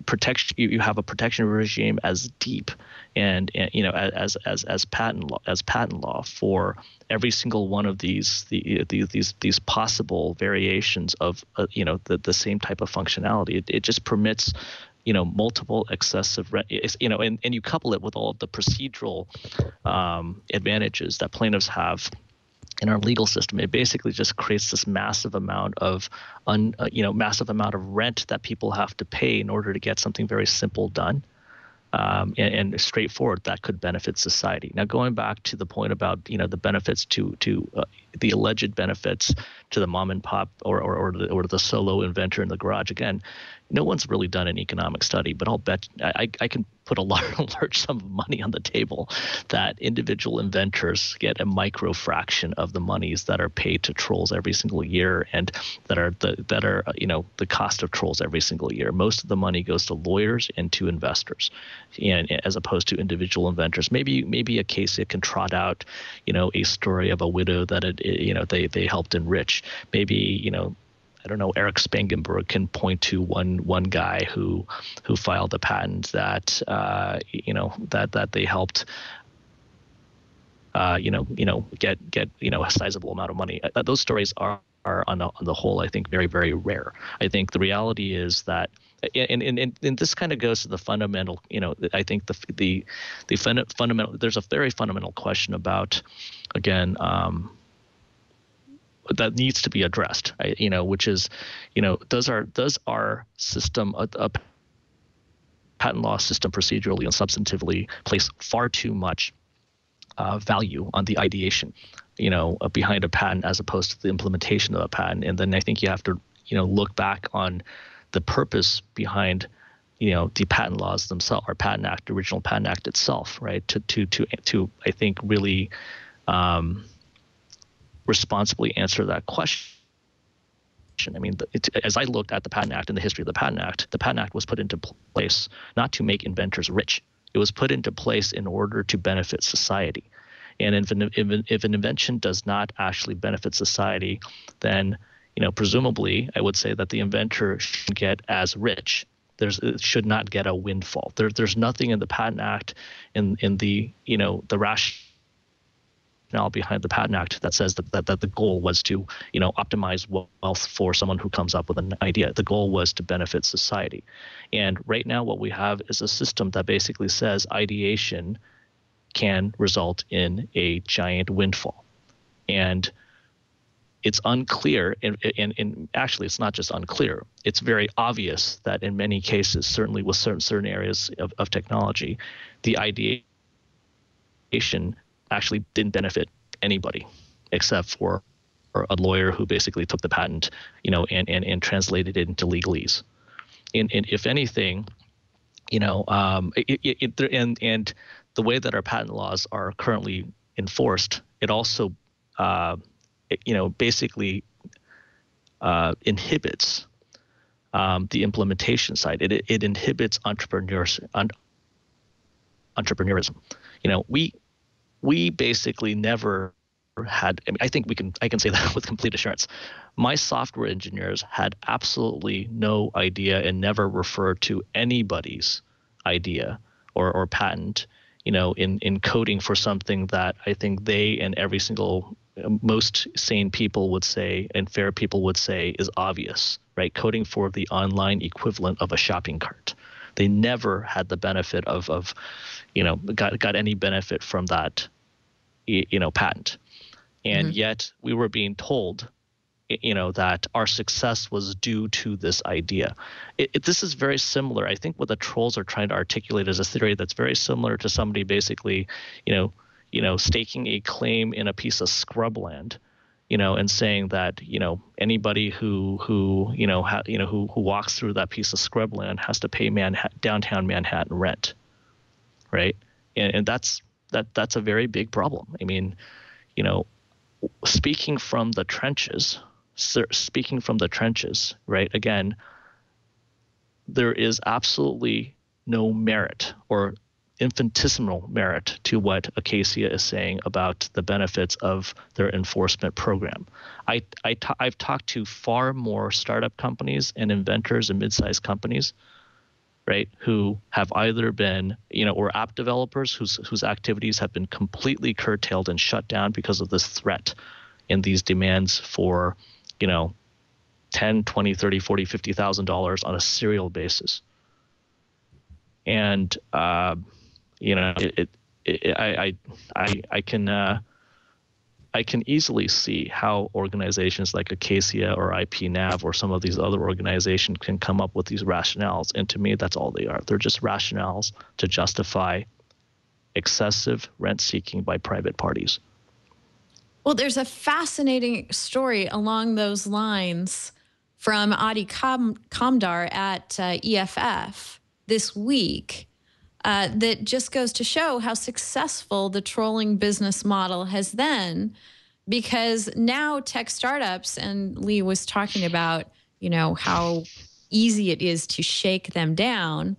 protection, you have a protection regime as deep and as patent law for every single one of these possible variations of the same type of functionality. It just permits multiple excessive, and you couple it with all of the procedural advantages that plaintiffs have in our legal system. It basically just creates this massive amount of rent that people have to pay in order to get something very simple done. And straightforward that could benefit society. Now, going back to the point about the benefits to the alleged benefits to the mom and pop or the solo inventor in the garage, again, no one's really done an economic study, but I'll bet I can put a large sum of money on the table that individual inventors get a micro fraction of the monies that are paid to trolls every single year, and that are the cost of trolls every single year. Most of the money goes to lawyers and to investors, and as opposed to individual inventors. Maybe a case it can trot out, a story of a widow that they helped enrich. Maybe I don't know, Eric Spangenberg can point to one guy who filed a patent that that they helped get a sizable amount of money. Those stories are on the whole, I think, very, very rare. I think the reality is that, and this kind of goes to the fundamental, I think the fundamental, there's a very fundamental question about, again, that needs to be addressed, which is, does our system, a patent law system, procedurally and substantively, place far too much value on the ideation, behind a patent as opposed to the implementation of a patent? And then I think you have to, look back on the purpose behind, the patent laws themselves, our patent act, original patent act itself, right? To I think really responsibly answer that question. I mean, as I looked at the Patent Act and the history of the Patent Act was put into place not to make inventors rich. It was put into place in order to benefit society. And if an invention does not actually benefit society, then, presumably, I would say that the inventor should get as rich. It should not get a windfall. There's nothing in the Patent Act, in the rationale behind the Patent Act that says that the goal was to optimize wealth for someone who comes up with an idea. The goal was to benefit society. And right now what we have is a system that basically says ideation can result in a giant windfall. And it's unclear, and actually it's not just unclear, it's very obvious that in many cases, certainly with certain areas of technology, the ideation actually didn't benefit anybody except for a lawyer who basically took the patent, and translated it into legalese. And if anything, and the way that our patent laws are currently enforced, it also basically inhibits the implementation side. It inhibits entrepreneurism. We basically never had. I mean, I can say that with complete assurance. My software engineers had absolutely no idea and never referred to anybody's idea or patent, in coding for something that I think they and every single most sane people would say and fair people would say is obvious, right? Coding for the online equivalent of a shopping cart. They never had the benefit of got any benefit from that, patent. And yet we were being told, that our success was due to this idea. This is very similar. I think what the trolls are trying to articulate is a theory that's very similar to somebody basically, staking a claim in a piece of scrubland, and saying that, anybody who walks through that piece of scrubland has to pay downtown Manhattan rent, right? And that's a very big problem. I mean, speaking from the trenches, right? Again, there is absolutely no merit or infinitesimal merit to what Acacia is saying about the benefits of their enforcement program. I've talked to far more startup companies and inventors and mid-sized companies, right, who have either been, or app developers whose activities have been completely curtailed and shut down because of this threat and these demands for, $10, $20, $30, $40, $50,000 on a serial basis. And I can easily see how organizations like Acacia or IPNav or some of these other organizations can come up with these rationales. And to me, that's all they are. They're just rationales to justify excessive rent seeking by private parties. Well, there's a fascinating story along those lines from Adi Kamdar at EFF this week that just goes to show how successful the trolling business model has been, because now tech startups, and Lee was talking about, how easy it is to shake them down.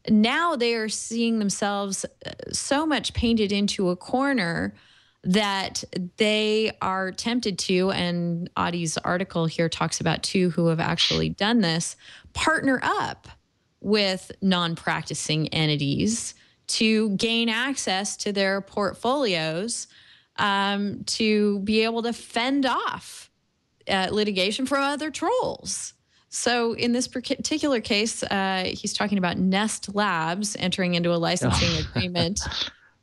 Now they are seeing themselves so much painted into a corner that they are tempted to, and Adi's article here talks about two who have actually done this, partner up with non-practicing entities to gain access to their portfolios, to be able to fend off litigation from other trolls. So in this particular case, he's talking about Nest Labs entering into a licensing agreement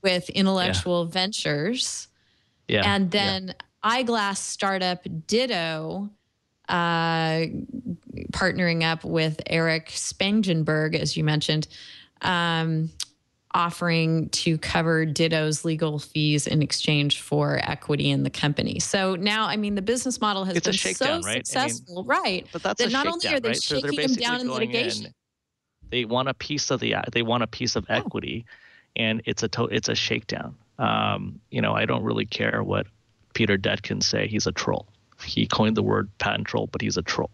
with Intellectual Ventures. Yeah. And then eyeglass startup Ditto partnering up with Eric Spangenberg, as you mentioned, offering to cover Ditto's legal fees in exchange for equity in the company. So now, I mean, the business model has been so successful, right? But that's that a not shakedown, only are they right? shaking them down in litigation, they want a piece of equity, and it's a shakedown. I don't really care what Peter Dett can say. He's a troll. He coined the word patent troll, but he's a troll.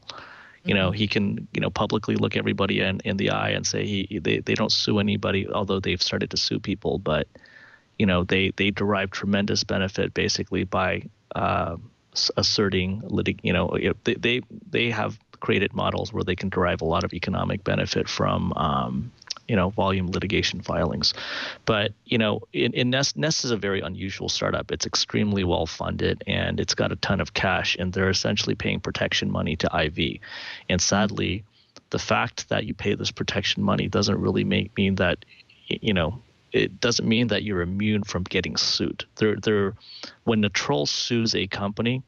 He can, publicly look everybody in the eye and say they don't sue anybody, although they've started to sue people. But, they derive tremendous benefit basically by asserting they have created models where they can derive a lot of economic benefit from volume litigation filings. But, in Nest is a very unusual startup. It's extremely well funded and it's got a ton of cash, and they're essentially paying protection money to IV. And sadly, the fact that you pay this protection money doesn't really mean that, it doesn't mean that you're immune from getting sued. When the troll sues a company,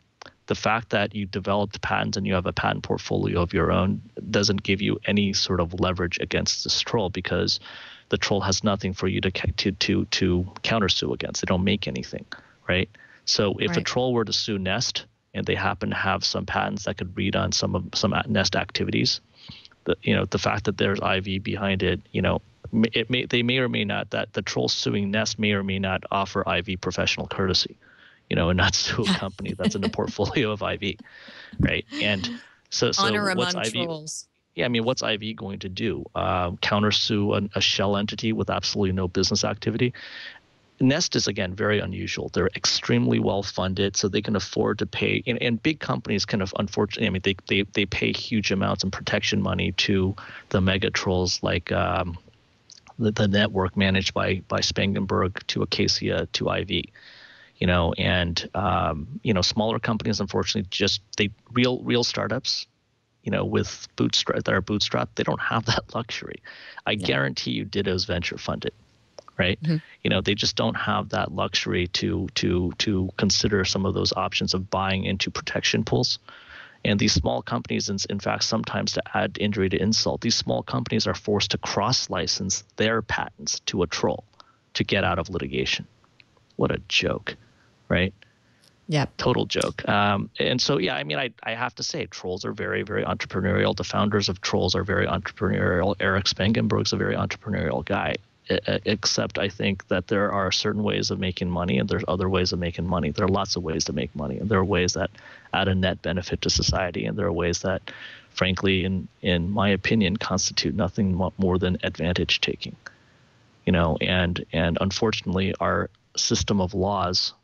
the fact that you developed patents and you have a patent portfolio of your own doesn't give you any sort of leverage against this troll, because the troll has nothing for you to countersue against. They don't make anything, right? So if a troll were to sue Nest and they happen to have some patents that could read on some Nest activities, the fact that there's IV behind it, they may or may not, that the troll suing Nest may or may not offer IV professional courtesy, and not sue a company that's in the portfolio of IV, right? And so honor what's among IV? trolls. Yeah, I mean, what's IV going to do? Countersue a shell entity with absolutely no business activity? Nest is, again, very unusual. They're extremely well funded, so they can afford to pay. And big companies kind of, unfortunately, I mean, they pay huge amounts in protection money to the mega trolls, like the network managed by Spangenberg, to Acacia, to IV. Smaller companies, unfortunately, just real startups, with bootstrapped, they don't have that luxury. I guarantee you Ditto's venture funded, right? Mm-hmm. They just don't have that luxury to consider some of those options of buying into protection pools. And these small companies, in fact, sometimes, to add injury to insult, these small companies are forced to cross-license their patents to a troll to get out of litigation. What a joke, right? Yeah. Total joke. And so, yeah, I mean, I have to say, trolls are very, very entrepreneurial. The founders of trolls are very entrepreneurial. Eric Spangenberg's a very entrepreneurial guy, except I think that there are certain ways of making money and there's other ways of making money. There are lots of ways to make money, and there are ways that add a net benefit to society, and there are ways that, frankly, in my opinion, constitute nothing more than advantage taking. And unfortunately, our system of laws,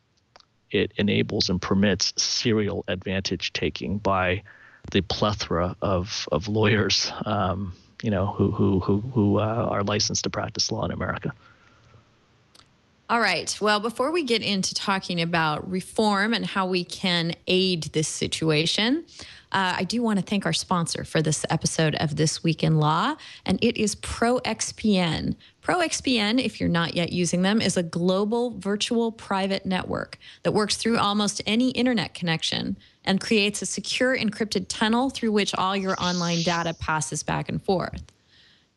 it enables and permits serial advantage taking by the plethora of lawyers, who are licensed to practice law in America. All right. Well, before we get into talking about reform and how we can aid this situation, I do want to thank our sponsor for this episode of This Week in Law, and it is ProXPN. ProXPN, if you're not yet using them, is a global virtual private network that works through almost any internet connection and creates a secure encrypted tunnel through which all your online data passes back and forth.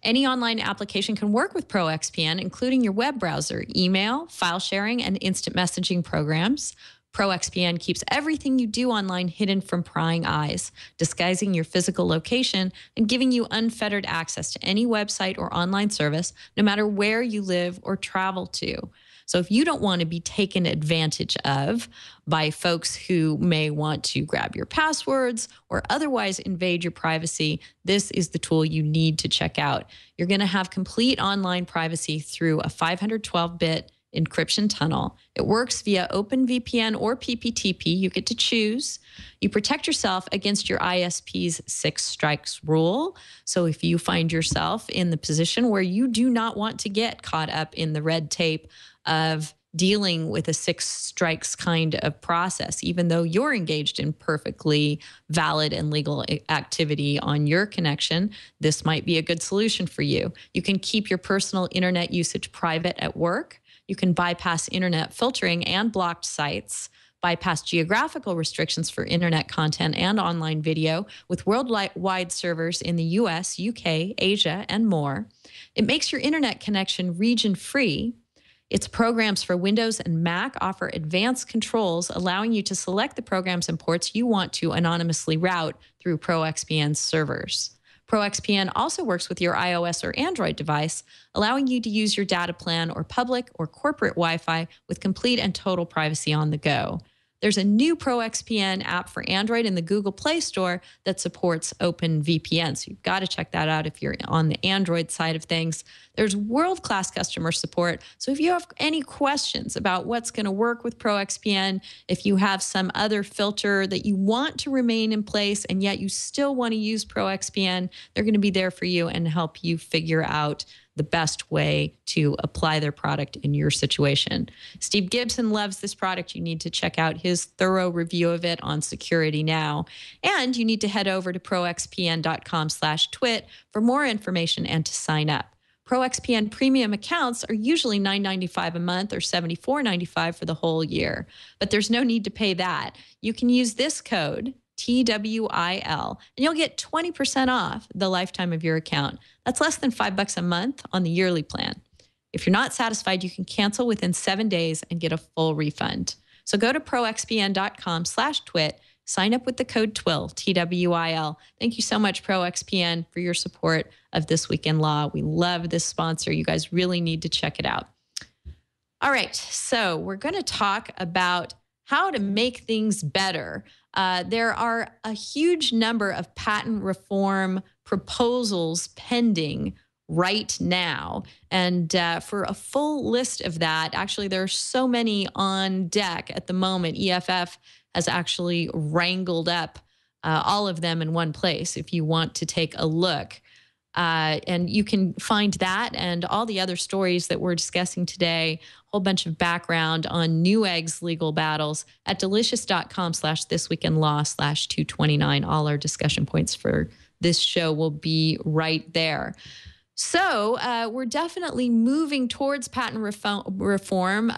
Any online application can work with ProXPN, including your web browser, email, file sharing, and instant messaging programs. ProXPN keeps everything you do online hidden from prying eyes, disguising your physical location and giving you unfettered access to any website or online service, no matter where you live or travel to. So if you don't want to be taken advantage of by folks who may want to grab your passwords or otherwise invade your privacy, this is the tool you need to check out. You're going to have complete online privacy through a 512-bit encryption tunnel. It works via OpenVPN or PPTP. You get to choose. You protect yourself against your ISP's 6 strikes rule. So if you find yourself in the position where you do not want to get caught up in the red tape of dealing with a 6 strikes kind of process, even though you're engaged in perfectly valid and legal activity on your connection, this might be a good solution for you. You can keep your personal internet usage private at work. You can bypass internet filtering and blocked sites, bypass geographical restrictions for internet content and online video with worldwide servers in the US, UK, Asia, and more. It makes your internet connection region-free. Its programs for Windows and Mac offer advanced controls, allowing you to select the programs and ports you want to anonymously route through ProXPN's servers. ProXPN also works with your iOS or Android device, allowing you to use your data plan or public or corporate Wi-Fi with complete and total privacy on the go. There's a new ProXPN app for Android in the Google Play Store that supports OpenVPN. So you've got to check that out if you're on the Android side of things. There's world-class customer support. So if you have any questions about what's going to work with ProXPN, if you have some other filter that you want to remain in place and yet you still want to use ProXPN, they're going to be there for you and help you figure out the best way to apply their product in your situation. Steve Gibson loves this product. You need to check out his thorough review of it on Security Now. And you need to head over to proxpn.com/twit for more information and to sign up. ProXPN premium accounts are usually $9.95 a month or $74.95 for the whole year, but there's no need to pay that. You can use this code, TWIL, and you'll get 20% off the lifetime of your account. That's less than $5 a month on the yearly plan. If you're not satisfied, you can cancel within 7 days and get a full refund. So go to proxpn.com/twit, sign up with the code TWIL, TWIL. Thank you so much, ProXPN, for your support of This Week in Law. We love this sponsor. You guys really need to check it out. All right, so we're going to talk about how to make things better. There are a huge number of patent reform proposals pending right now. And for a full list of that, actually, there are so many on deck at the moment. EFF has actually wrangled up all of them in one place if you want to take a look. And you can find that and all the other stories that we're discussing today, a whole bunch of background on Newegg's legal battles at delicious.com/thisweekinlaw/229. All our discussion points for this show will be right there. So we're definitely moving towards patent reform.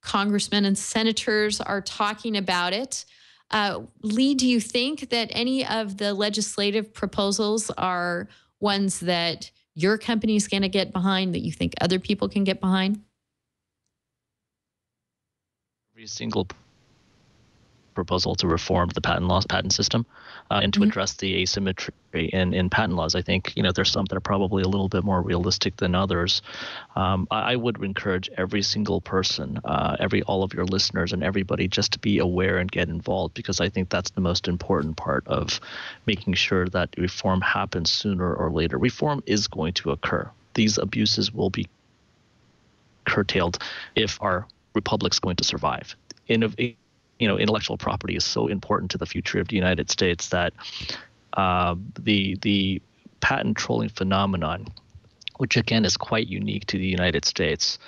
Congressmen and senators are talking about it. Lee, do you think that any of the legislative proposals are ones that your company is going to get behind, that you think other people can get behind? Every single proposal to reform the patent system, and to address the asymmetry in patent laws. I think, there's some that are probably a little bit more realistic than others. I would encourage every single person, all of your listeners and everybody just to be aware and get involved, because I think that's the most important part of making sure that reform happens sooner or later. Reform is going to occur. These abuses will be curtailed if our republic's going to survive. Intellectual property is so important to the future of the United States that the patent trolling phenomenon, which again is quite unique to the United States,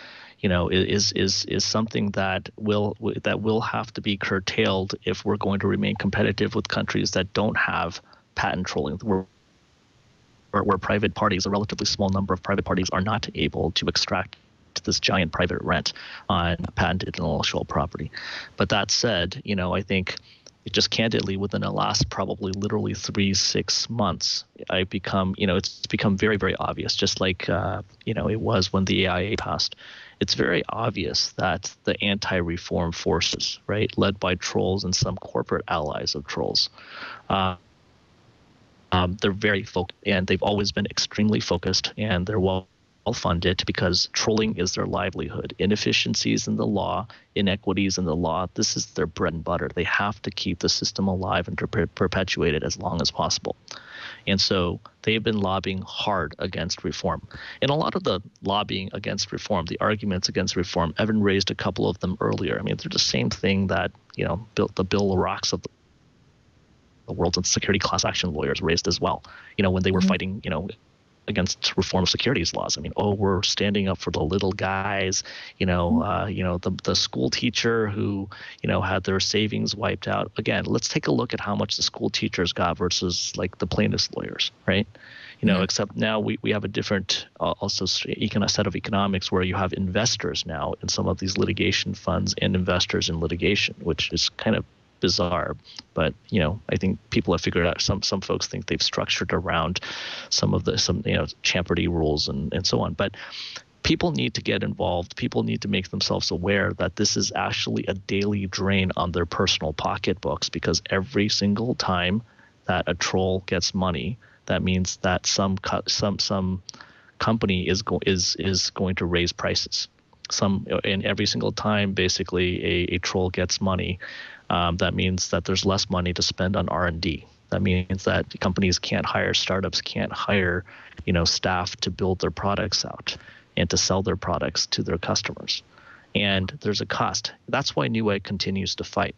is something that will have to be curtailed if we're going to remain competitive with countries that don't have patent trolling, where private parties, a relatively small number of private parties, are not able to extract this giant private rent on patented intellectual property. But that said, I think just candidly within the last probably literally 3-6 months, it's become very, very obvious, just like, it was when the AIA passed. It's very obvious that the anti-reform forces, right, led by trolls and some corporate allies of trolls, they're very focused, and they've always been extremely focused, and they're well-funded because trolling is their livelihood. Inefficiencies in the law, inequities in the law, this is their bread and butter. They have to keep the system alive and to perpetuate it as long as possible. And so they've been lobbying hard against reform. And a lot of the lobbying against reform, the arguments against reform, Evan raised a couple of them earlier. I mean, they're the same thing that, the Bill Rocks of the world and security class action lawyers raised as well, when they were fighting, against reform of securities laws. I mean, we're standing up for the little guys, the school teacher who, had their savings wiped out. Again, let's take a look at how much the school teachers got versus like the plaintiffs' lawyers, right? Except now we have a different also set of economics where you have investors now in some of these litigation funds and investors in litigation, which is kind of bizarre, but I think people have figured out. Some folks think they've structured around some champerty rules and so on. But people need to get involved. People need to make themselves aware that this is actually a daily drain on their personal pocketbooks, because every single time that a troll gets money, that means that some company is going to raise prices. And every single time basically a troll gets money, that means that there's less money to spend on R&D. That means that companies can't hire, startups can't hire, staff to build their products out and to sell their products to their customers. And there's a cost. That's why Newegg continues to fight.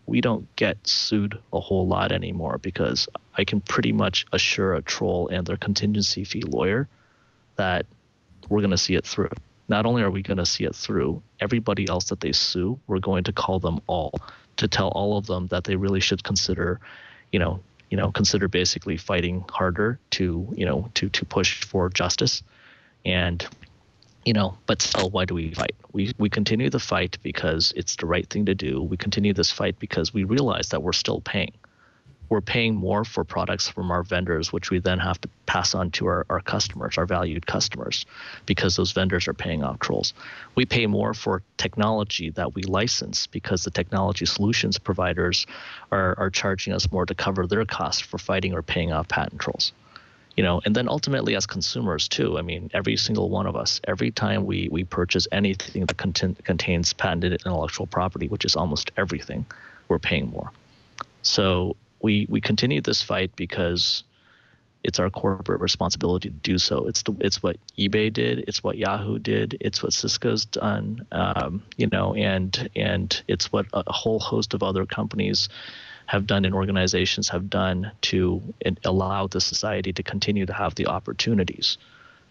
We don't get sued a whole lot anymore because I can pretty much assure a troll and their contingency fee lawyer that we're going to see it through. Not only are we going to see it through, everybody else that they sue, we're going to call them all to tell all of them that they really should consider, consider basically fighting harder to push for justice. And but still, why do we fight? We continue the fight because it's the right thing to do. We continue this fight because we realize that we're still paying. We're paying more for products from our vendors, which we then have to pass on to our customers, our valued customers, because those vendors are paying off trolls. We pay more for technology that we license because the technology solutions providers are charging us more to cover their costs for fighting or paying off patent trolls. And then ultimately as consumers too, I mean, every single one of us, every time we purchase anything that contains patented intellectual property, which is almost everything, we're paying more. So we continue this fight because it's our corporate responsibility to do so. It's what eBay did, it's what Yahoo did, it's what Cisco's done, and it's what a whole host of other companies have done and organizations have done to allow the society to continue to have the opportunities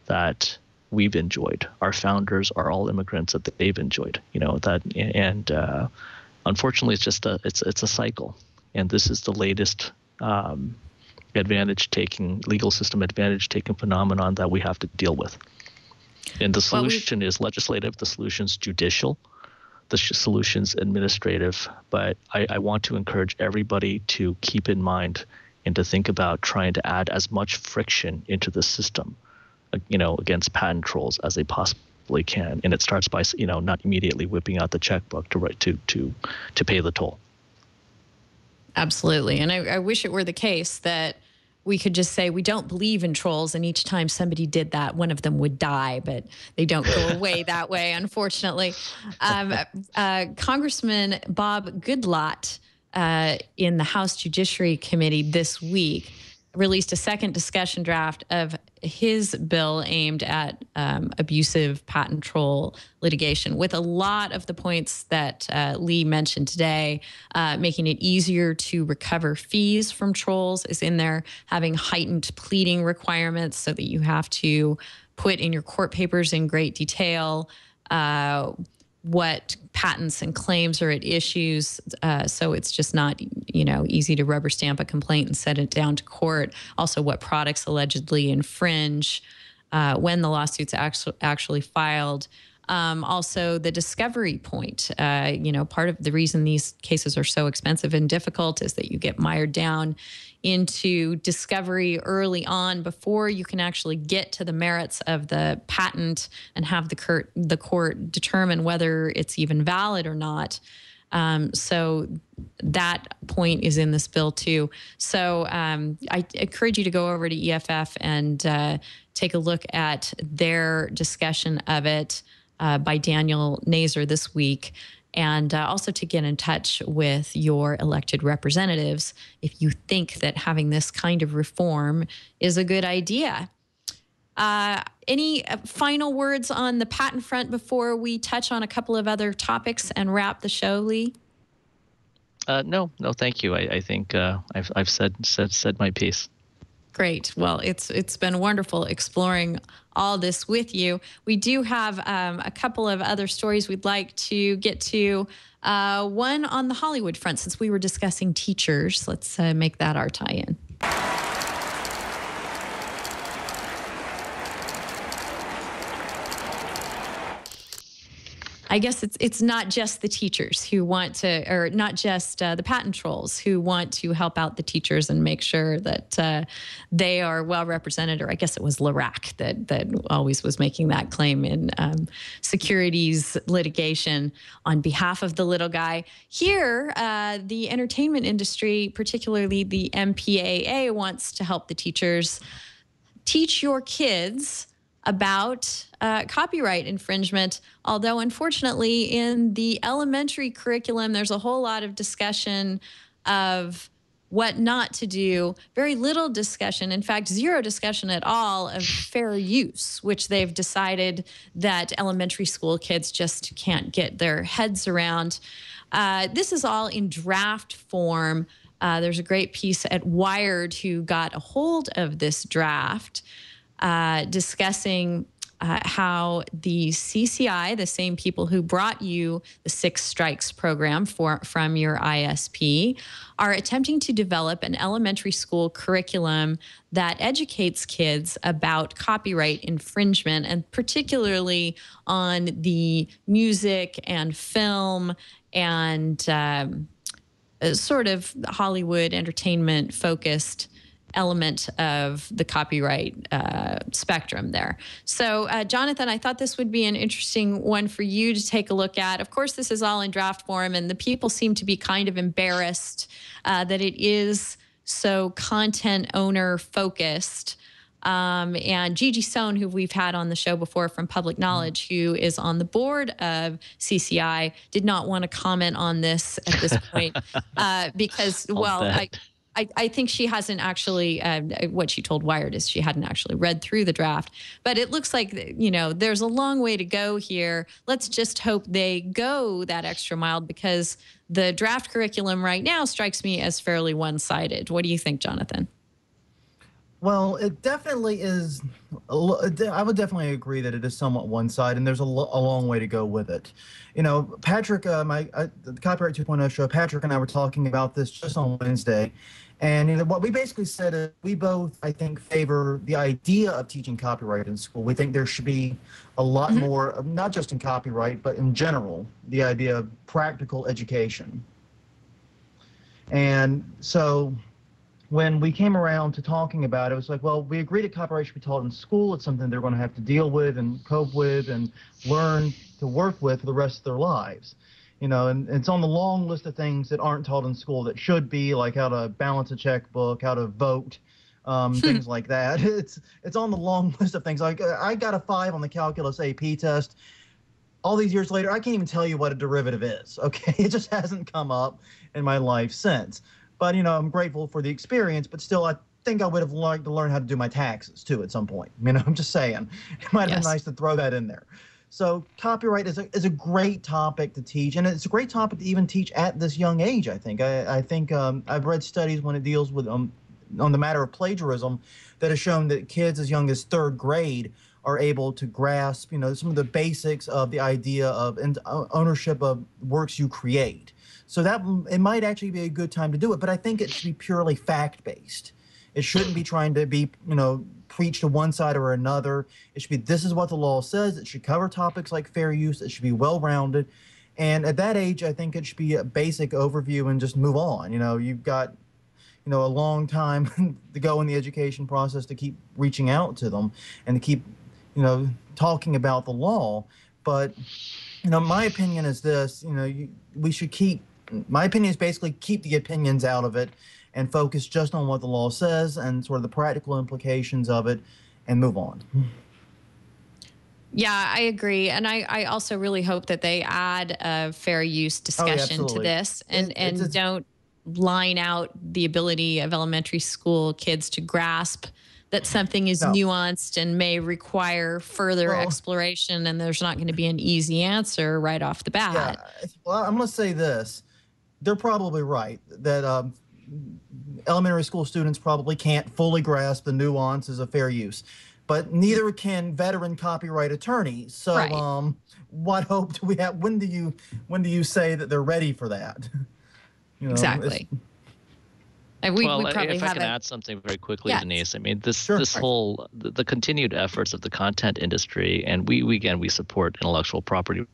that we've enjoyed. Our founders are all immigrants that they've enjoyed, unfortunately it's just it's a cycle. And this is the latest legal system advantage taking phenomenon that we have to deal with. And the solution is legislative, the solution's judicial, the solution's administrative, but I want to encourage everybody to keep in mind and to think about trying to add as much friction into the system, against patent trolls as they possibly can. And it starts by, not immediately whipping out the checkbook to pay the toll. Absolutely. And I wish it were the case that we could just say we don't believe in trolls, and each time somebody did that, one of them would die, but they don't go away that way, unfortunately. Congressman Bob Goodlatte in the House Judiciary Committee this week released a second discussion draft of his bill aimed at abusive patent troll litigation, with a lot of the points that Lee mentioned today. Making it easier to recover fees from trolls is in there, having heightened pleading requirements so that you have to put in your court papers in great detail what patents and claims are at issues, so it's just not, easy to rubber stamp a complaint and send it down to court. Also, what products allegedly infringe, when the lawsuit's actually filed. Also, the discovery point. Part of the reason these cases are so expensive and difficult is that you get mired down into discovery early on before you can actually get to the merits of the patent and have the court determine whether it's even valid or not. So that point is in this bill too. So I encourage you to go over to EFF and take a look at their discussion of it by Daniel Nazer this week. And also to get in touch with your elected representatives if you think that having this kind of reform is a good idea. Any final words on the patent front before we touch on a couple of other topics and wrap the show, Lee? No, thank you. I think I've said my piece. Great. Well, it's been wonderful exploring all this with you. We do have a couple of other stories we'd like to get to. One on the Hollywood front, since we were discussing teachers. Let's make that our tie-in. I guess it's not just the teachers who want to, or not just the patent trolls who want to help out the teachers and make sure that they are well represented. Or I guess it was LARAC that always was making that claim in securities litigation on behalf of the little guy. Here, the entertainment industry, particularly the MPAA, wants to help the teachers teach your kids about copyright infringement, although unfortunately in the elementary curriculum, there's a whole lot of discussion of what not to do, very little discussion, in fact, zero discussion at all of fair use, which they've decided that elementary school kids just can't get their heads around. This is all in draft form. There's a great piece at Wired who got a hold of this draft discussing how the CCI, the same people who brought you the Six Strikes program from your ISP, are attempting to develop an elementary school curriculum that educates kids about copyright infringement, and particularly on the music and film and sort of Hollywood entertainment focused element of the copyright spectrum there. So, Jonathan, I thought this would be an interesting one for you to take a look at. Of course, this is all in draft form, and the people seem to be kind of embarrassed that it is so content owner focused. And Gigi Sohn, who we've had on the show before from Public Knowledge, who is on the board of CCI, did not want to comment on this at this point because, well, I think she hasn't actually, what she told Wired is she hadn't actually read through the draft. But it looks like, you know, there's a long way to go here. Let's just hope they go that extra mile, because the draft curriculum right now strikes me as fairly one-sided. What do you think, Jonathan? Well, it definitely is. I would definitely agree that it is somewhat one-sided, and there's a long way to go with it. You know, Patrick, the Copyright 2.0 show, Patrick and I were talking about this just on Wednesday. And you know, what we basically said is we both, I think, favor the idea of teaching copyright in school. We think there should be a lot more, not just in copyright, but in general, the idea of practical education. And so when we came around to talking about it, it was like, well, we agree that copyright should be taught in school. It's something they're going to have to deal with and cope with and learn to work with for the rest of their lives. You know, and it's on the long list of things that aren't taught in school that should be, like how to balance a checkbook, how to vote, things like that. It's on the long list of things. Like I got a 5 on the calculus AP test. All these years later, I can't even tell you what a derivative is, okay? It just hasn't come up in my life since. But, you know, I'm grateful for the experience, but still, I think I would have liked to learn how to do my taxes, too, at some point. You know, I'm just saying. It might have been nice to throw that in there. So copyright is a great topic to teach, and it's a great topic to even teach at this young age, I think. I think I've read studies when it deals with on the matter of plagiarism that have shown that kids as young as 3rd grade are able to grasp, you know, some of the basics of the idea of ownership of works you create. So that it might actually be a good time to do it, but I think it should be purely fact-based. It shouldn't be trying to be, you know, preach to one side or another. It should be, this is what the law says. It should cover topics like fair use. It should be well-rounded. And at that age, I think it should be a basic overview and just move on. You know, you've got, you know, a long time to go in the education process to keep reaching out to them and to keep, you know, talking about the law. But, you know, my opinion is this, you know, we should keep, my opinion is basically keep the opinions out of it and focus just on what the law says and sort of the practical implications of it and move on. Yeah, I agree. And I also really hope that they add a fair use discussion to this and don't line out the ability of elementary school kids to grasp that something is nuanced and may require further exploration, and there's not going to be an easy answer right off the bat. Yeah, well, I'm going to say this. They're probably right that elementary school students probably can't fully grasp the nuances of fair use, but neither can veteran copyright attorneys. So what hope do we have? When do you say that they're ready for that? You know, exactly. We probably if I can add something very quickly, Denise. I mean, this whole the continued efforts of the content industry, and we support intellectual property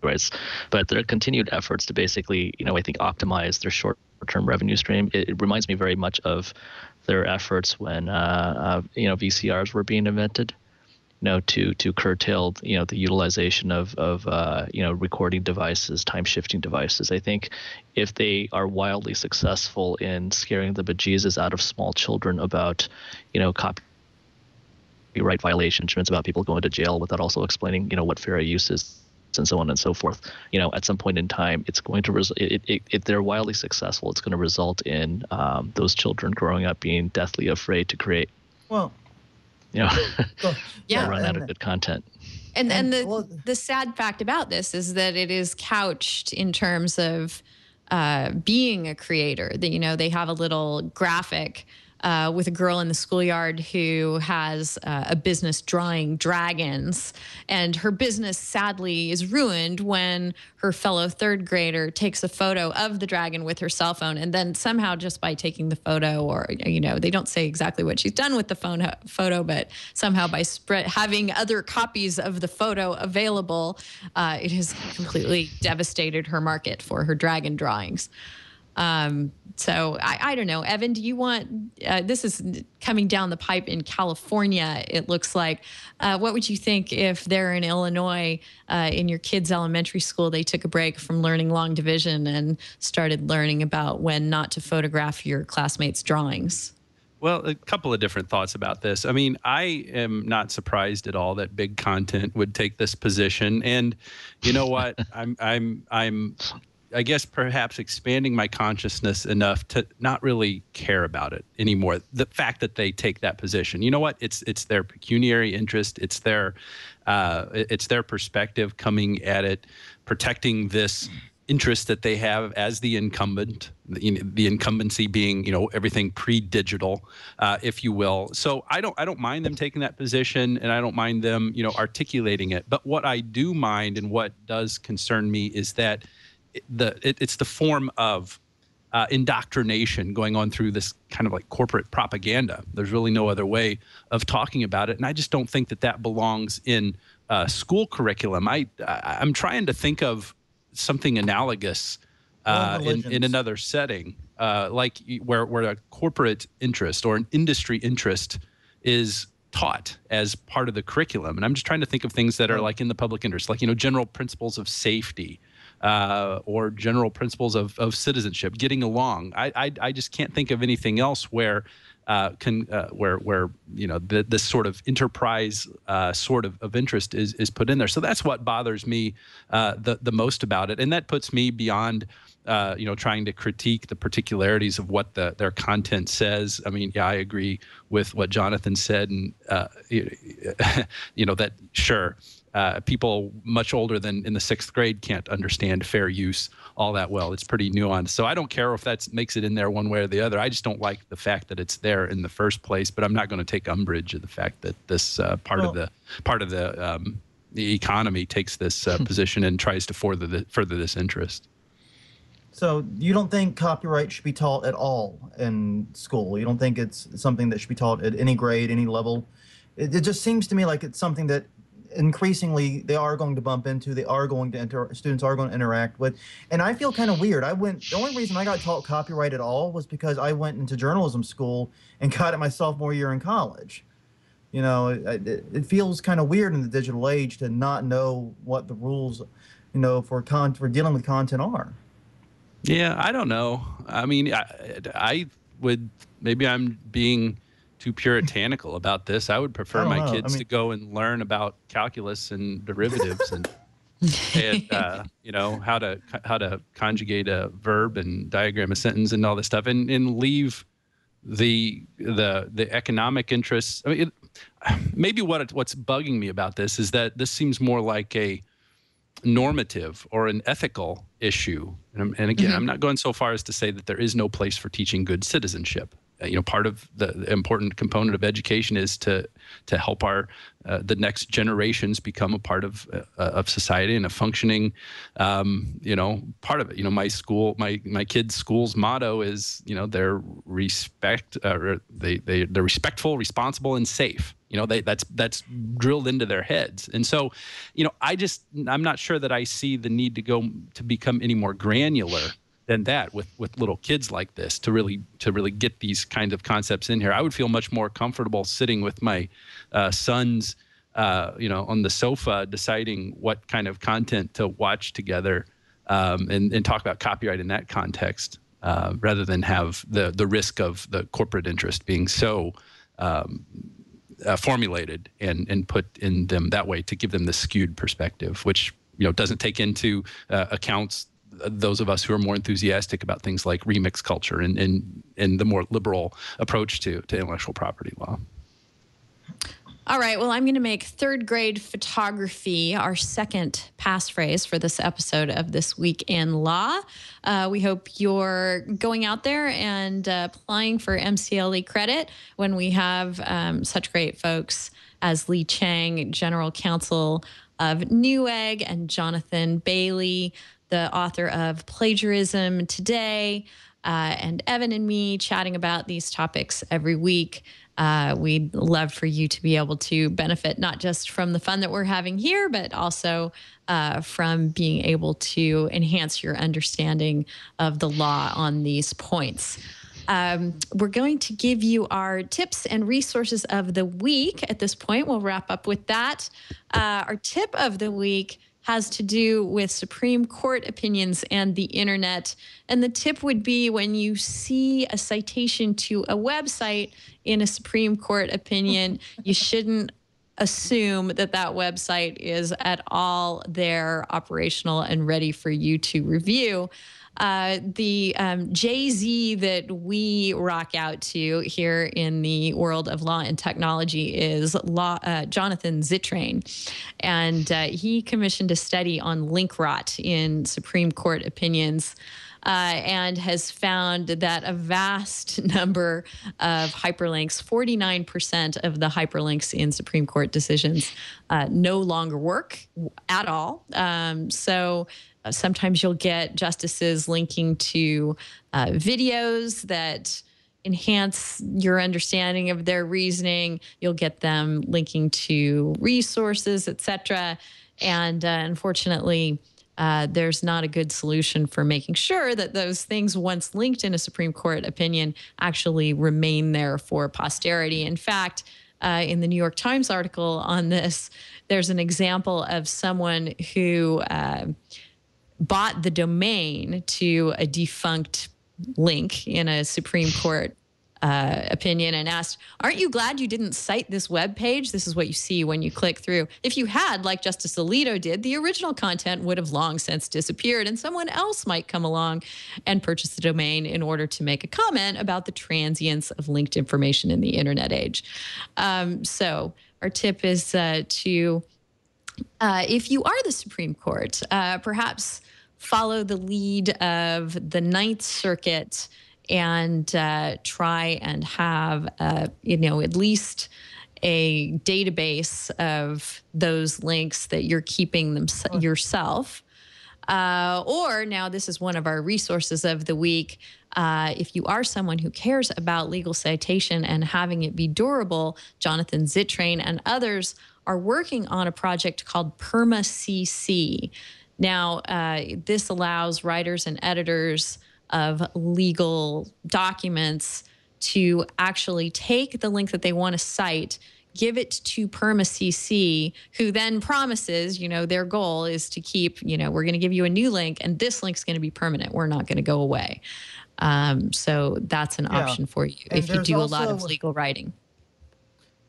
rights, but their continued efforts to basically, you know, I think optimize their short-term revenue stream. It reminds me very much of their efforts when you know, VCRs were being invented, you know, to curtail, you know, the utilization of you know, recording devices, time-shifting devices. I think if they are wildly successful in scaring the bejesus out of small children about, you know, copyright violations, about people going to jail without also explaining, you know, what fair use is, and so on and so forth, you know, at some point in time, it's going to if they're wildly successful, it's going to result in those children growing up being deathly afraid to create. Well, you know, run out of good content. And the sad fact about this is that it is couched in terms of being a creator. That, you know, they have a little graphic with a girl in the schoolyard who has a business drawing dragons, and her business sadly is ruined when her fellow third grader takes a photo of the dragon with her cell phone, and then somehow just by taking the photo, or they don't say exactly what she's done with the photo, but somehow by having other copies of the photo available, it has completely devastated her market for her dragon drawings. So I don't know, Evan, do you want, this is coming down the pipe in California, it looks like. What would you think if there in Illinois, in your kids' elementary school, they took a break from learning long division and started learning about when not to photograph your classmates' drawings? Well, a couple of different thoughts about this. I mean, I am not surprised at all that big content would take this position. And you know what? I guess perhaps expanding my consciousness enough to not really care about it anymore. The fact that they take that position, you know what? It's their pecuniary interest. It's their perspective coming at it, protecting this interest that they have as the incumbent. The incumbency being, everything pre-digital, if you will. So I don't mind them taking that position, and I don't mind them, articulating it. But what I do mind, and what does concern me, is that it's the form of indoctrination going on through this kind of like corporate propaganda. There's really no other way of talking about it, and I just don't think that belongs in school curriculum. I'm trying to think of something analogous in another setting, like where a corporate interest or an industry interest is taught as part of the curriculum. And I'm just trying to think of things that are like in the public interest, like general principles of safety. Or general principles of citizenship, getting along. I just can't think of anything else where this sort of enterprise sort of interest is put in there. So that's what bothers me the most about it, and that puts me beyond trying to critique the particularities of what their content says. I mean, yeah, I agree with what Jonathan said, and that sure. People much older than in the 6th grade can't understand fair use all that well. It's pretty nuanced. So I don't care if that makes it in there one way or the other. I just don't like the fact that it's there in the first place. But I'm not going to take umbrage at the fact that this part of the economy takes this position and tries to further this interest. So you don't think copyright should be taught at all in school? You don't think it's something that should be taught at any grade, any level? It just seems to me like it's something that increasingly they are going to bump into, students are going to interact with. And I feel kind of weird. The only reason I got taught copyright at all was because I went into journalism school and got it my sophomore year in college. It feels kind of weird in the digital age to not know what the rules, for dealing with content are. Yeah, I don't know. I mean, I would, maybe I'm being too puritanical about this. I would prefer my kids to go and learn about calculus and derivatives and how to conjugate a verb and diagram a sentence and all this stuff, and leave the economic interests. I mean, maybe what's bugging me about this is that this seems more like a normative or an ethical issue. And again, I'm not going so far as to say that there is no place for teaching good citizenship. Part of the important component of education is to help the next generations become a part of society and a functioning, part of it. My kids' school's motto is, they're they're respectful, responsible, and safe. That's drilled into their heads. And so, I'm not sure that I see the need to become any more granular than that with little kids like this to really get these kinds of concepts in here. I would feel much more comfortable sitting with my sons, on the sofa, deciding what kind of content to watch together, and talk about copyright in that context, rather than have the risk of the corporate interest being so formulated and put in them that way to give them the skewed perspective, which doesn't take into accounts those of us who are more enthusiastic about things like remix culture and the more liberal approach to intellectual property law. All right. Well, I'm going to make third grade photography our second passphrase for this episode of This Week in Law. We hope you're going out there and applying for MCLE credit when we have such great folks as Lee Chang, General Counsel of Newegg, and Jonathan Bailey, the author of Plagiarism Today, and Evan and me chatting about these topics every week. We'd love for you to be able to benefit not just from the fun that we're having here, but also from being able to enhance your understanding of the law on these points. We're going to give you our tips and resources of the week. At this point, we'll wrap up with that. Our tip of the week has to do with Supreme Court opinions and the internet. And the tip would be when you see a citation to a website in a Supreme Court opinion, you shouldn't assume that that website is at all there, operational, and ready for you to review. The Jay-Z that we rock out to here in the world of law and technology is Jonathan Zittrain. And he commissioned a study on link rot in Supreme Court opinions and has found that a vast number of hyperlinks, 49% of the hyperlinks in Supreme Court decisions no longer work at all. Sometimes you'll get justices linking to videos that enhance your understanding of their reasoning. You'll get them linking to resources, et cetera. And unfortunately, there's not a good solution for making sure that those things once linked in a Supreme Court opinion actually remain there for posterity. In fact, in the New York Times article on this, there's an example of someone who bought the domain to a defunct link in a Supreme Court opinion and asked, aren't you glad you didn't cite this web page? This is what you see when you click through. If you had, like Justice Alito did, the original content would have long since disappeared, and someone else might come along and purchase the domain in order to make a comment about the transience of linked information in the internet age. So our tip is to, if you are the Supreme Court, perhaps follow the lead of the Ninth Circuit and try and have, at least a database of those links that you're keeping them yourself. Or now this is one of our resources of the week. If you are someone who cares about legal citation and having it be durable, Jonathan Zittrain and others are working on a project called PermaCC. Now, this allows writers and editors of legal documents to actually take the link that they want to cite, give it to PermaCC, who then promises, their goal is to keep, we're going to give you a new link and this link's going to be permanent. We're not going to go away. So that's an option for you if you do a lot of legal writing.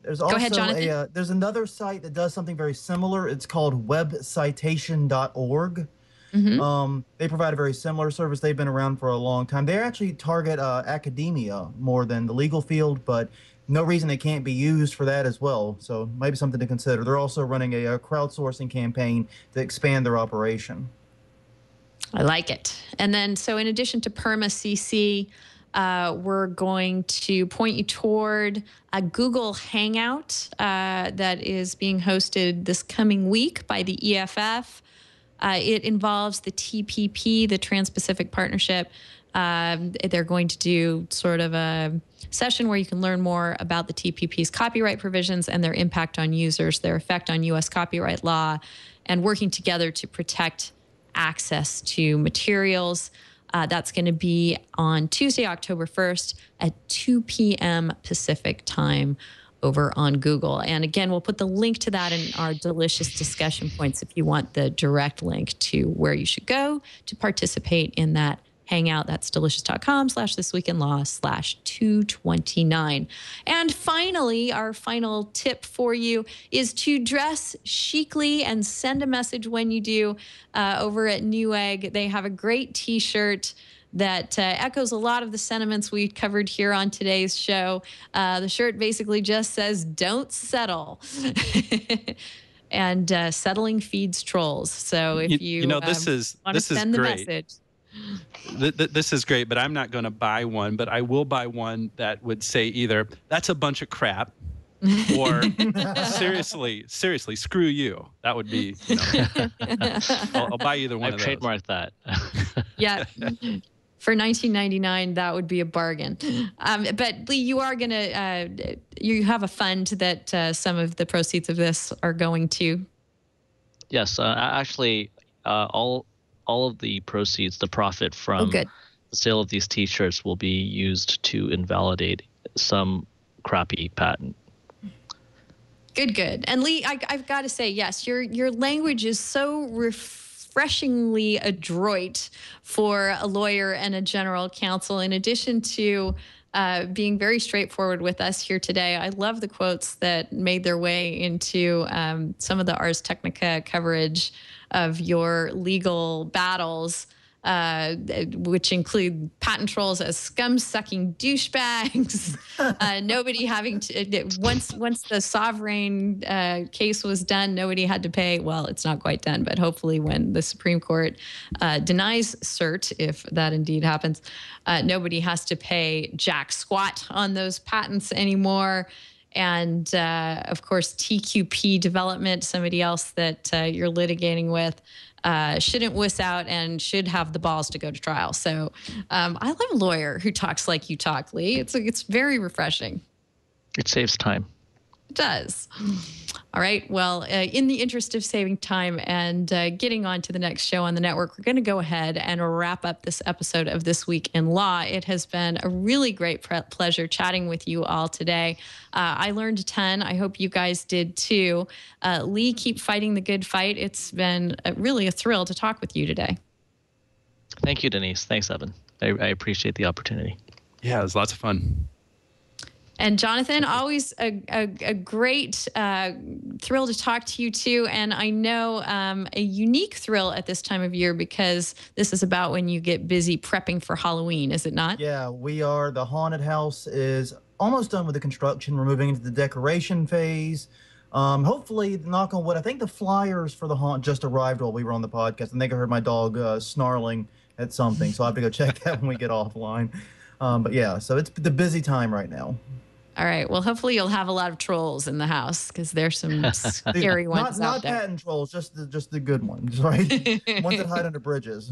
There's also Go ahead, Jonathan. There's another site that does something very similar. It's called webcitation.org. Mm-hmm. They provide a very similar service. They've been around for a long time. They actually target academia more than the legal field, but no reason they can't be used for that as well. So maybe something to consider. They're also running a crowdsourcing campaign to expand their operation. I like it. And then, so in addition to PermaCC, we're going to point you toward a Google Hangout that is being hosted this coming week by the EFF. It involves the TPP, the Trans-Pacific Partnership. They're going to do sort of a session where you can learn more about the TPP's copyright provisions and their impact on users, their effect on U.S. copyright law, and working together to protect access to materials. That's going to be on Tuesday, October 1st at 2 p.m. Pacific time over on Google. And again, we'll put the link to that in our delicious discussion points if you want the direct link to where you should go to participate in that hangout. That's delicious.com/thisweekinlaw/229. And finally, our final tip for you is to dress chicly and send a message when you do. Over at Newegg, they have a great t-shirt that echoes a lot of the sentiments we covered here on today's show. The shirt basically just says, "Don't settle." And settling feeds trolls. So if you want to send the message. This is great, but I'm not going to buy one, but I will buy one that would say either "that's a bunch of crap" or seriously, screw you. That would be, I'll buy either one of those. I've trademarked that. Yeah. For $19.99, that would be a bargain. But Lee, you are going to, you have a fund that some of the proceeds of this are going to. Yes, actually, all of the proceeds, the profit from the sale of these T-shirts will be used to invalidate some crappy patent. Good. And Lee, I've got to say, yes, your language is so refreshingly adroit for a lawyer and a general counsel. In addition to being very straightforward with us here today, I love the quotes that made their way into some of the Ars Technica coverage of your legal battles, which include patent trolls as scum-sucking douchebags. Nobody having to once the sovereign case was done, nobody had to pay. Well, it's not quite done, but hopefully, when the Supreme Court denies cert, if that indeed happens, nobody has to pay jack squat on those patents anymore. And of course, TQP development, somebody else that you're litigating with, shouldn't wuss out and should have the balls to go to trial. So I love a lawyer who talks like you talk, Lee. It's very refreshing. It saves time. It does. All right. Well, in the interest of saving time and getting on to the next show on the network, we're going to go ahead and wrap up this episode of This Week in Law. It has been a really great pleasure chatting with you all today. I learned a ton. I hope you guys did too. Lee, keep fighting the good fight. It's been really a thrill to talk with you today. Thank you, Denise. Thanks, Evan. I appreciate the opportunity. Yeah, it was lots of fun. And Jonathan, always a great thrill to talk to you too. And I know a unique thrill at this time of year because this is about when you get busy prepping for Halloween, is it not? Yeah, we are. The haunted house is almost done with the construction. We're moving into the decoration phase. Hopefully, knock on wood, I think the flyers for the haunt just arrived while we were on the podcast. I think I heard my dog snarling at something, so I'll have to go check that when we get offline. But yeah, so it's the busy time right now. All right. Well, hopefully you'll have a lot of trolls in the house because there's some scary ones out there. Not patent trolls, just the good ones, right? Ones that hide under bridges.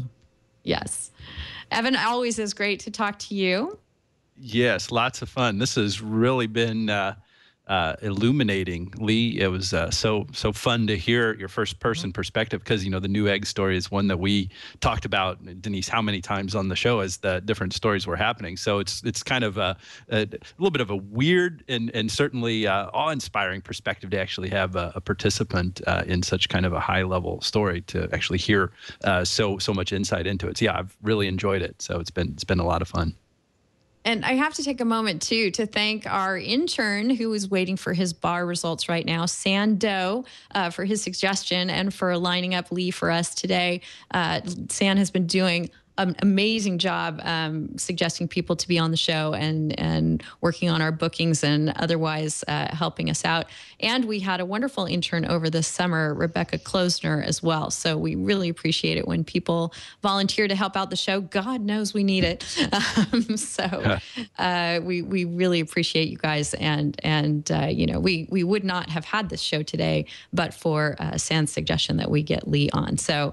Yes. Evan, always is great to talk to you. Yes, lots of fun. This has really been illuminating, Lee. It was so fun to hear your first person perspective because the Newegg story is one that we talked about, Denise, how many times on the show as the different stories were happening. So it's kind of a little bit of a weird and certainly awe-inspiring perspective to actually have a participant in such kind of a high-level story to actually hear so much insight into it. So yeah, I've really enjoyed it. So it's been a lot of fun. And I have to take a moment, too, to thank our intern who is waiting for his bar results right now, San for his suggestion and for lining up Lee for us today. San has been doing an amazing job suggesting people to be on the show and working on our bookings and otherwise helping us out. And we had a wonderful intern over this summer, Rebecca Klosner, as well. So we really appreciate it when people volunteer to help out the show. God knows we need it. We really appreciate you guys. And we would not have had this show today but for San's suggestion that we get Lee on. So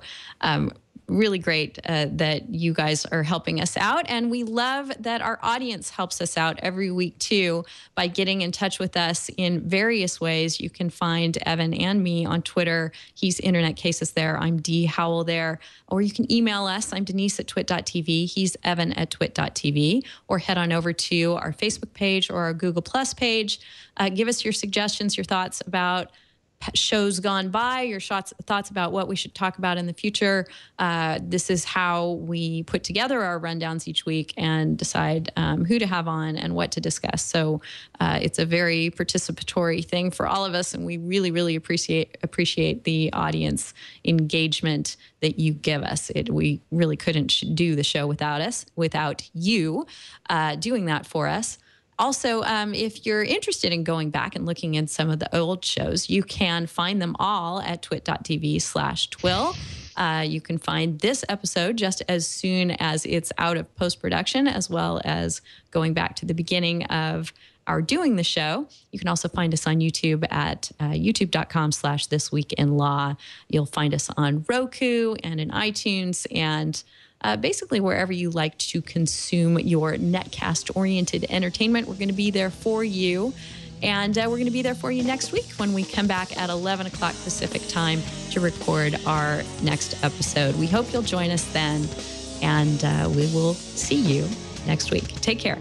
really great that you guys are helping us out. And we love that our audience helps us out every week, too, by getting in touch with us in various ways. You can find Evan and me on Twitter. He's Internet Cases there. I'm D. Howell there. Or you can email us. I'm Denise at twit.tv. He's Evan at twit.tv. Or head on over to our Facebook page or our Google Plus page. Give us your suggestions, your thoughts about shows gone by, your thoughts about what we should talk about in the future. This is how we put together our rundowns each week and decide who to have on and what to discuss. So it's a very participatory thing for all of us, and we really, really appreciate the audience engagement that you give us. We really couldn't do the show without you doing that for us. Also, if you're interested in going back and looking at some of the old shows, you can find them all at twit.tv/twill. You can find this episode just as soon as it's out of post-production, as well as going back to the beginning of our doing the show. You can also find us on YouTube at youtube.com/thisweekinlaw. You'll find us on Roku and in iTunes and basically wherever you like to consume your netcast-oriented entertainment. We're going to be there for you. And we're going to be there for you next week when we come back at 11 o'clock Pacific time to record our next episode. We hope you'll join us then, and we will see you next week. Take care.